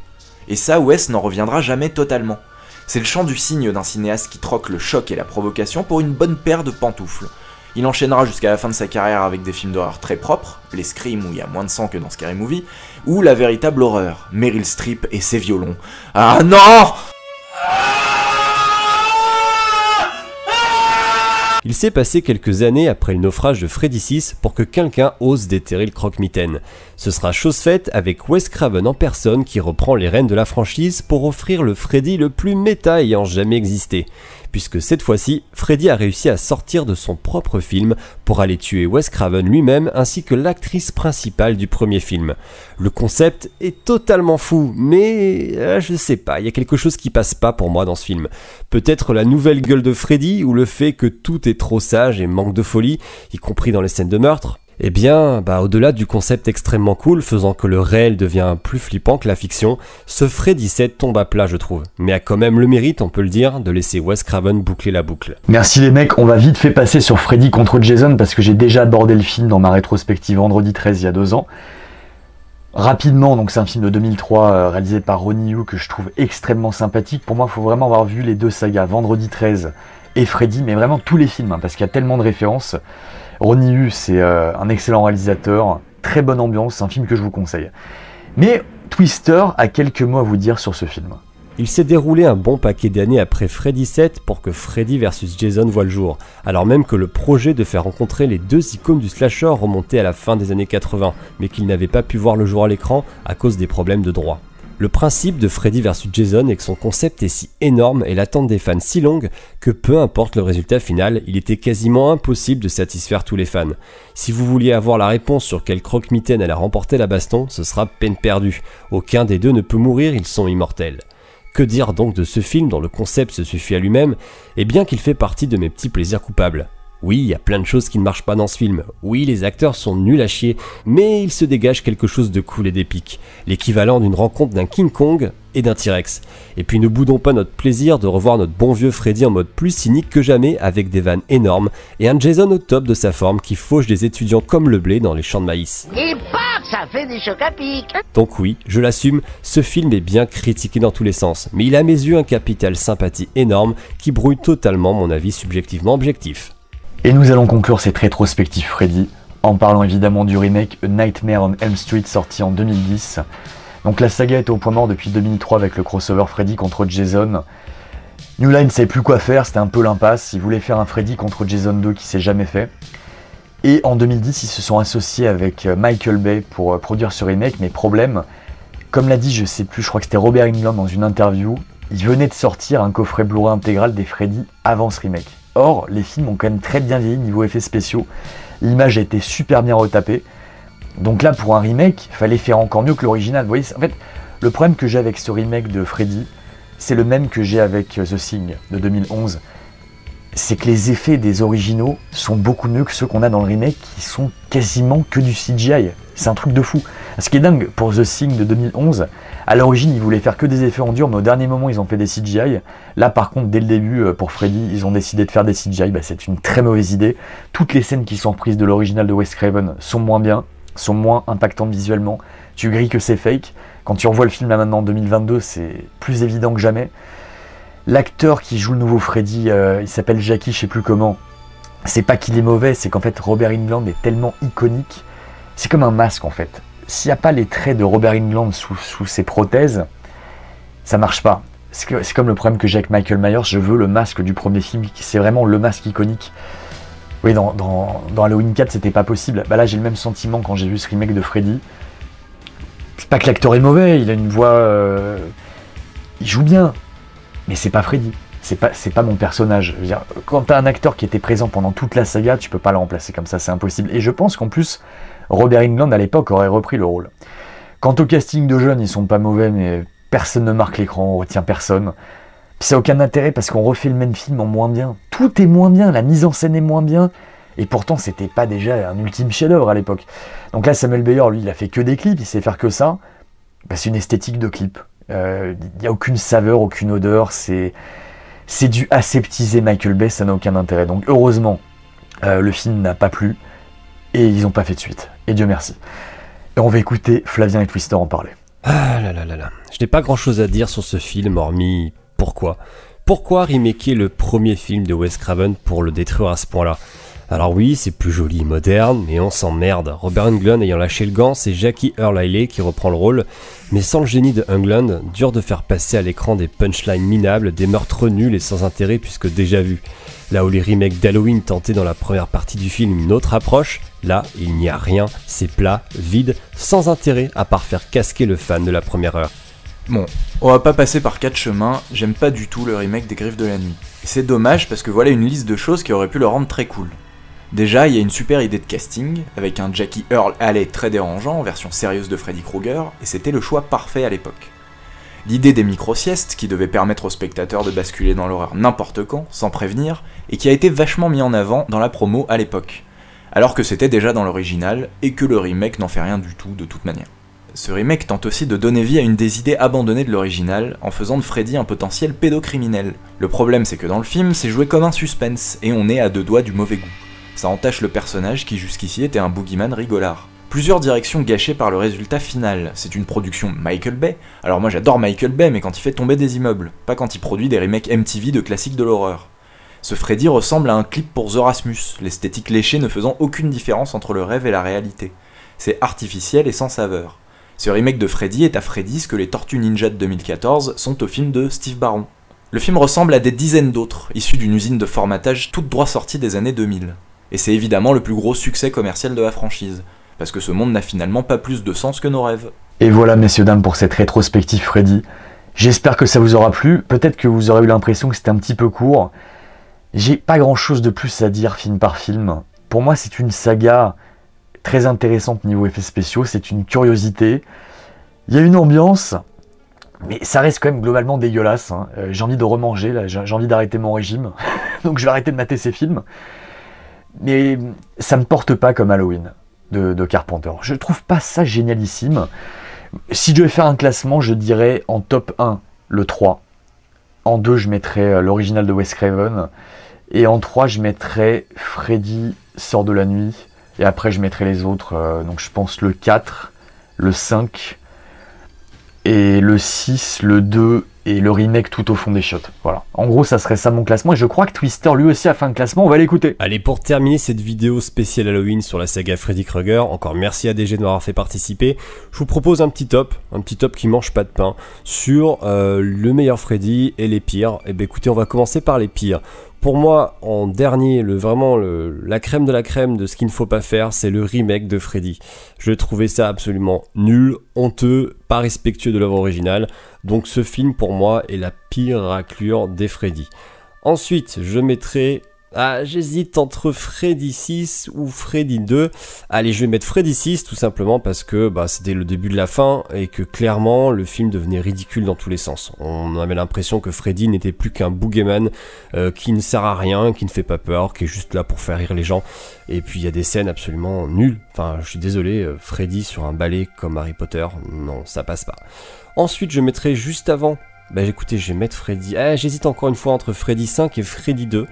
Et ça, Wes n'en reviendra jamais totalement. C'est le chant du cygne d'un cinéaste qui troque le choc et la provocation pour une bonne paire de pantoufles. Il enchaînera jusqu'à la fin de sa carrière avec des films d'horreur très propres, les Scream où il y a moins de sang que dans Scary Movie, ou la véritable horreur, Meryl Streep et ses violons. Ah non! Il s'est passé quelques années après le naufrage de Freddy 6 pour que quelqu'un ose déterrer le croque-mitaine. Ce sera chose faite avec Wes Craven en personne qui reprend les rênes de la franchise pour offrir le Freddy le plus méta ayant jamais existé. Puisque cette fois-ci, Freddy a réussi à sortir de son propre film pour aller tuer Wes Craven lui-même ainsi que l'actrice principale du premier film. Le concept est totalement fou, mais je sais pas, il y a quelque chose qui passe pas pour moi dans ce film. Peut-être la nouvelle gueule de Freddy ou le fait que tout est trop sage et manque de folie, y compris dans les scènes de meurtre. Eh bien, au-delà du concept extrêmement cool, faisant que le réel devient plus flippant que la fiction, ce Freddy 7 tombe à plat je trouve, mais a quand même le mérite, on peut le dire, de laisser Wes Craven boucler la boucle. Merci les mecs, on va vite fait passer sur Freddy contre Jason parce que j'ai déjà abordé le film dans ma rétrospective Vendredi 13 il y a 2 ans. Rapidement, donc c'est un film de 2003 réalisé par Ronnie Yu que je trouve extrêmement sympathique. Pour moi, il faut vraiment avoir vu les deux sagas, Vendredi 13 et Freddy, mais vraiment tous les films, parce qu'il y a tellement de références. Ronnie Yu, c'est un excellent réalisateur, très bonne ambiance, c'est un film que je vous conseille. Mais Twister a quelques mots à vous dire sur ce film. Il s'est déroulé un bon paquet d'années après Freddy 7 pour que Freddy vs Jason voit le jour, alors même que le projet de faire rencontrer les deux icônes du slasher remontait à la fin des années 80, mais qu'il n'avait pas pu voir le jour à l'écran à cause des problèmes de droit. Le principe de Freddy vs Jason est que son concept est si énorme et l'attente des fans si longue que peu importe le résultat final, il était quasiment impossible de satisfaire tous les fans. Si vous vouliez avoir la réponse sur quel croque-mitaine allait remporter la baston, ce sera peine perdue. Aucun des deux ne peut mourir, ils sont immortels. Que dire donc de ce film dont le concept se suffit à lui-même, et bien qu'il fait partie de mes petits plaisirs coupables. Oui, il y a plein de choses qui ne marchent pas dans ce film. Oui, les acteurs sont nuls à chier, mais il se dégage quelque chose de cool et d'épique. L'équivalent d'une rencontre d'un King Kong et d'un T-Rex. Et puis ne boudons pas notre plaisir de revoir notre bon vieux Freddy en mode plus cynique que jamais avec des vannes énormes et un Jason au top de sa forme qui fauche des étudiants comme le blé dans les champs de maïs. Et paf, ça fait des chocs à pic. Donc oui, je l'assume, ce film est bien critiqué dans tous les sens, mais il a à mes yeux un capital sympathie énorme qui brouille totalement mon avis subjectivement objectif. Et nous allons conclure cette rétrospective Freddy en parlant évidemment du remake A Nightmare on Elm Street sorti en 2010. Donc la saga était au point mort depuis 2003 avec le crossover Freddy contre Jason. New Line ne savait plus quoi faire, c'était un peu l'impasse, ils voulaient faire un Freddy contre Jason 2 qui s'est jamais fait. Et en 2010 ils se sont associés avec Michael Bay pour produire ce remake, mais problème, comme l'a dit je crois que c'était Robert Englund dans une interview, il venait de sortir un coffret Blu-ray intégral des Freddy avant ce remake. Or, les films ont quand même très bien vieilli niveau effets spéciaux, l'image a été super bien retapée, donc là pour un remake, il fallait faire encore mieux que l'original. Vous voyez, en fait, le problème que j'ai avec ce remake de Freddy, c'est le même que j'ai avec The Thing de 2011, c'est que les effets des originaux sont beaucoup mieux que ceux qu'on a dans le remake qui sont quasiment que du CGI. C'est un truc de fou. Ce qui est dingue pour The Thing de 2011, à l'origine ils voulaient faire que des effets en dur, mais au dernier moment ils ont fait des CGI. Là par contre dès le début pour Freddy ils ont décidé de faire des CGI, c'est une très mauvaise idée. Toutes les scènes qui sont reprises de l'original de Wes Craven sont moins bien, sont moins impactantes visuellement. Tu grilles que c'est fake. Quand tu revois le film là maintenant en 2022 c'est plus évident que jamais. L'acteur qui joue le nouveau Freddy, il s'appelle Jackie, je sais plus comment. C'est pas qu'il est mauvais, c'est qu'en fait Robert Englund est tellement iconique. C'est comme un masque en fait. S'il n'y a pas les traits de Robert Englund sous ses prothèses, ça marche pas. C'est comme le problème que j'ai avec Michael Myers, je veux le masque du premier film, c'est vraiment le masque iconique. Oui, dans Halloween 4, c'était pas possible. Là, j'ai le même sentiment quand j'ai vu ce remake de Freddy. C'est pas que l'acteur est mauvais, il a une voix... il joue bien, mais c'est pas Freddy. C'est pas mon personnage. Je veux dire, quand t'as un acteur qui était présent pendant toute la saga, tu peux pas le remplacer comme ça, c'est impossible. Et je pense qu'en plus... Robert Englund à l'époque aurait repris le rôle. Quant au casting de jeunes, ils sont pas mauvais, mais personne ne marque l'écran, on retient personne. Puis ça n'a aucun intérêt parce qu'on refait le même film en moins bien. Tout est moins bien, la mise en scène est moins bien, Et pourtant, c'était pas déjà un ultime chef-d'œuvre à l'époque. Donc là, Samuel Bayer, lui, il a fait que des clips, il sait faire que ça. Bah, c'est une esthétique de clip. Il n'y a aucune saveur, aucune odeur. C'est du aseptiser Michael Bay, ça n'a aucun intérêt. Donc heureusement, le film n'a pas plu. Et ils n'ont pas fait de suite. Et Dieu merci. Et on va écouter Flavien et Twister en parler. Ah là là là là. Je n'ai pas grand chose à dire sur ce film, hormis pourquoi. Pourquoi remaker le premier film de Wes Craven pour le détruire à ce point-là? Alors oui, c'est plus joli et moderne, mais on s'emmerde. Robert Englund ayant lâché le gant, c'est Jackie Earle Haley qui reprend le rôle. Mais sans le génie de Englund, dur de faire passer à l'écran des punchlines minables, des meurtres nuls et sans intérêt puisque déjà vus. Là où les remakes d'Halloween tentaient dans la première partie du film une autre approche, là, il n'y a rien, c'est plat, vide, sans intérêt à part faire casquer le fan de la première heure. Bon, on va pas passer par 4 chemins, j'aime pas du tout le remake des Griffes de la Nuit. Et c'est dommage parce que voilà une liste de choses qui auraient pu le rendre très cool. Déjà, il y a une super idée de casting, avec un Jackie Earle Haley très dérangeant en version sérieuse de Freddy Krueger, et c'était le choix parfait à l'époque. L'idée des micro-siestes, qui devait permettre aux spectateurs de basculer dans l'horreur n'importe quand, sans prévenir, et qui a été vachement mis en avant dans la promo à l'époque, alors que c'était déjà dans l'original, et que le remake n'en fait rien du tout de toute manière. Ce remake tente aussi de donner vie à une des idées abandonnées de l'original, en faisant de Freddy un potentiel pédocriminel. Le problème c'est que dans le film, c'est joué comme un suspense, et on est à 2 doigts du mauvais goût. Ça entache le personnage qui jusqu'ici était un boogeyman rigolard. Plusieurs directions gâchées par le résultat final. C'est une production Michael Bay. Alors moi j'adore Michael Bay, mais quand il fait tomber des immeubles, pas quand il produit des remakes MTV de classiques de l'horreur. Ce Freddy ressemble à un clip pour The Rasmus, l'esthétique léchée ne faisant aucune différence entre le rêve et la réalité. C'est artificiel et sans saveur. Ce remake de Freddy est à Freddy ce que les Tortues Ninja de 2014 sont au film de Steve Barron. Le film ressemble à des dizaines d'autres, issus d'une usine de formatage toute droit sortie des années 2000. Et c'est évidemment le plus gros succès commercial de la franchise, parce que ce monde n'a finalement pas plus de sens que nos rêves. Et voilà, messieurs, dames, pour cette rétrospective Freddy. J'espère que ça vous aura plu. Peut-être que vous aurez eu l'impression que c'était un petit peu court. J'ai pas grand-chose de plus à dire film par film. Pour moi, c'est une saga très intéressante niveau effets spéciaux. C'est une curiosité. Il y a une ambiance, mais ça reste quand même globalement dégueulasse. Hein. J'ai envie de remanger, là. J'ai envie d'arrêter mon régime. Donc je vais arrêter de mater ces films. Mais ça me porte pas comme Halloween de Carpenter. Je trouve pas ça génialissime. Si je devais faire un classement, je dirais en top 1, le 3. En 2, je mettrais l'original de Wes Craven. Et en 3, je mettrais Freddy sort de la nuit. Et après, je mettrais les autres. Donc je pense le 4, le 5, et le 6, le 2, et le remake tout au fond des shots. Voilà. En gros, ça serait ça mon classement. Et je crois que Twister, lui aussi, a fait un classement. On va l'écouter. Allez, pour terminer cette vidéo spéciale Halloween sur la saga Freddy Krueger, encore merci à DG de m'avoir fait participer. Je vous propose un petit top qui mange pas de pain, sur le meilleur Freddy et les pires. Et ben écoutez, on va commencer par les pires. Pour moi, en dernier, la crème de la crème de ce qu'il ne faut pas faire, c'est le remake de Freddy. Je trouvais ça absolument nul, honteux, pas respectueux de l'œuvre originale. Donc ce film, pour moi, est la pire raclure des Freddy. Ensuite, je mettrai... j'hésite entre Freddy 6 ou Freddy 2. Allez, je vais mettre Freddy 6 tout simplement parce que c'était le début de la fin et que clairement le film devenait ridicule dans tous les sens. On avait l'impression que Freddy n'était plus qu'un boogeyman qui ne sert à rien, qui ne fait pas peur, qui est juste là pour faire rire les gens. Et puis il y a des scènes absolument nulles. Enfin, je suis désolé, Freddy sur un balai comme Harry Potter, non, ça passe pas. Ensuite, je mettrai juste avant. Écoutez, je vais mettre Freddy... j'hésite encore une fois entre Freddy 5 et Freddy 2.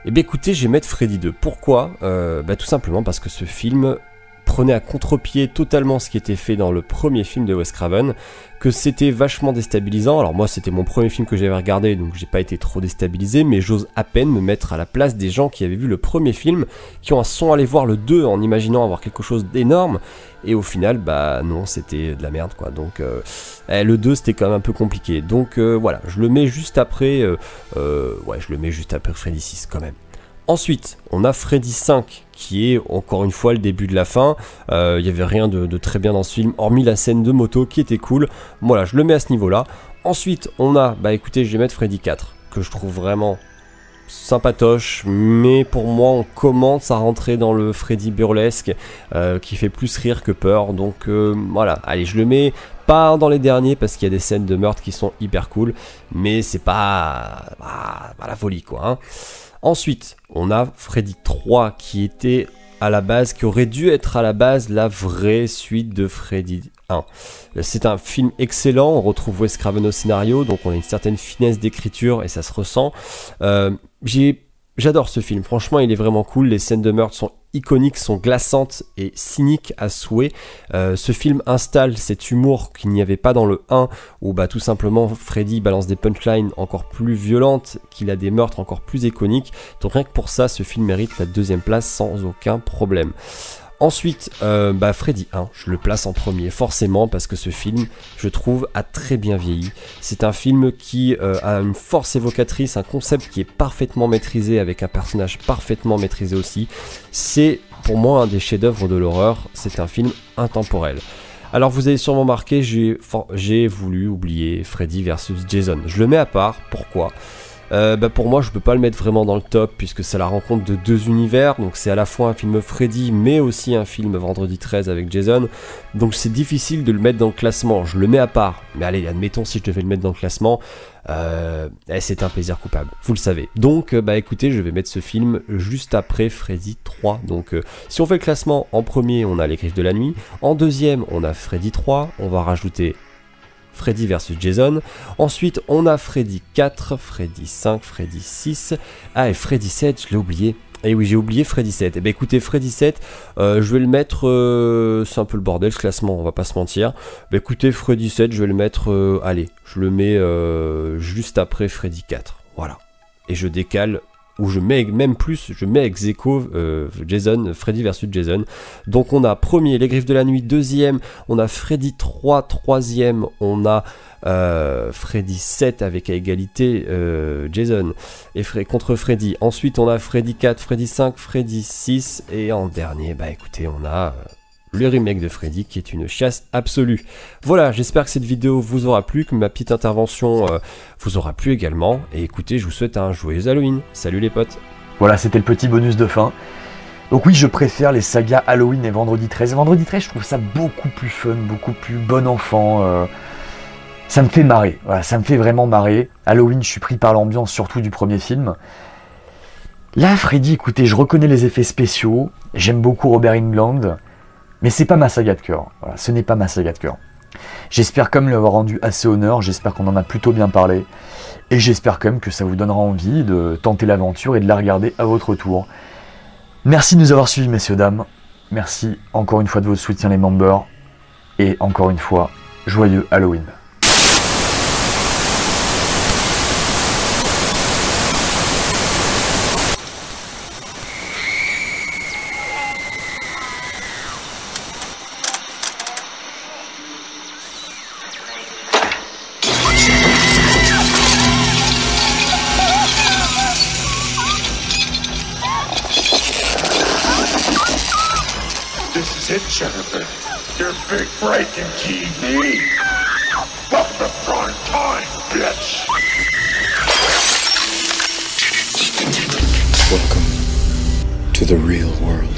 Eh bien écoutez, je vais mettre Freddy 2. Pourquoi ? Tout simplement parce que ce film prenait à contre-pied totalement ce qui était fait dans le premier film de Wes Craven, que c'était vachement déstabilisant. Alors moi c'était mon premier film que j'avais regardé, donc j'ai pas été trop déstabilisé, mais j'ose à peine me mettre à la place des gens qui avaient vu le premier film, qui sont allés voir le 2 en imaginant avoir quelque chose d'énorme, et au final non, c'était de la merde quoi. Donc le 2 c'était quand même un peu compliqué, donc voilà, je le mets juste après Freddy 6 quand même. Ensuite, on a Freddy 5, qui est encore une fois le début de la fin. Il n'y avait rien de très bien dans ce film, hormis la scène de moto qui était cool. Voilà, je le mets à ce niveau-là. Ensuite, on a, écoutez, je vais mettre Freddy 4, que je trouve vraiment sympatoche, mais pour moi, on commence à rentrer dans le Freddy burlesque, qui fait plus rire que peur. Donc voilà, allez, je le mets pas dans les derniers, parce qu'il y a des scènes de meurtre qui sont hyper cool, mais c'est pas la folie, quoi, hein. Ensuite, on a Freddy 3 qui était à la base, qui aurait dû être à la base la vraie suite de Freddy 1. C'est un film excellent, on retrouve Wes Craven au scénario, donc on a une certaine finesse d'écriture et ça se ressent. J'adore ce film, franchement il est vraiment cool, les scènes de meurtre sont iconiques, sont glaçantes et cyniques à souhait. Ce film installe cet humour qu'il n'y avait pas dans le 1, où tout simplement Freddy balance des punchlines encore plus violentes, qu'il a des meurtres encore plus iconiques, donc rien que pour ça ce film mérite la 2e place sans aucun problème. Ensuite, Freddy 1, je le place en premier, forcément, parce que ce film, je trouve, a très bien vieilli. C'est un film qui a une force évocatrice, un concept qui est parfaitement maîtrisé, avec un personnage parfaitement maîtrisé aussi. C'est, pour moi, un des chefs-d'œuvre de l'horreur, c'est un film intemporel. Alors vous avez sûrement marqué, j'ai voulu oublier Freddy versus Jason. Je le mets à part, pourquoi ? Pour moi je peux pas le mettre vraiment dans le top puisque c'est la rencontre de 2 univers, donc c'est à la fois un film Freddy mais aussi un film Vendredi 13 avec Jason, donc c'est difficile de le mettre dans le classement. Je le mets à part, mais allez, admettons si je devais le mettre dans le classement, c'est un plaisir coupable, vous le savez. Donc écoutez, je vais mettre ce film juste après Freddy 3. Donc si on fait le classement, en premier on a Les Griffes de la Nuit, en deuxième on a Freddy 3, on va rajouter Freddy versus Jason. Ensuite, on a Freddy 4, Freddy 5, Freddy 6. Ah, et Freddy 7, je l'ai oublié. Et oui, j'ai oublié Freddy 7. Et ben écoutez, Freddy 7, je vais le mettre... c'est un peu le bordel ce classement, on va pas se mentir. Écoutez, Freddy 7, je vais le mettre... allez, je le mets juste après Freddy 4. Voilà. Et je décale... ou je mets même plus, je mets ex aequo Jason, Freddy versus Jason. Donc on a premier Les Griffes de la Nuit, deuxième on a Freddy 3, troisième on a Freddy 7 avec à égalité Jason et contre Freddy. Ensuite on a Freddy 4, Freddy 5, Freddy 6 et en dernier, écoutez, on a... le remake de Freddy qui est une chasse absolue. Voilà, j'espère que cette vidéo vous aura plu, que ma petite intervention vous aura plu également. Et écoutez, je vous souhaite un joyeux Halloween. Salut les potes. Voilà, c'était le petit bonus de fin. Donc oui, je préfère les sagas Halloween et Vendredi 13. Vendredi 13, je trouve ça beaucoup plus fun, beaucoup plus bon enfant. Ça me fait marrer, voilà, ça me fait vraiment marrer. Halloween, je suis pris par l'ambiance, surtout du premier film. Là, Freddy, écoutez, je reconnais les effets spéciaux. J'aime beaucoup Robert Englund. Mais c'est pas ma saga de cœur, voilà, ce n'est pas ma saga de cœur. J'espère quand même lui avoir rendu assez honneur, j'espère qu'on en a plutôt bien parlé, et j'espère quand même que ça vous donnera envie de tenter l'aventure et de la regarder à votre tour. Merci de nous avoir suivis, messieurs, dames, merci encore une fois de votre soutien les members, et encore une fois, joyeux Halloween. This is it, Jennifer. Your big break in TV. Welcome to prime time, bitch. Welcome to the real world.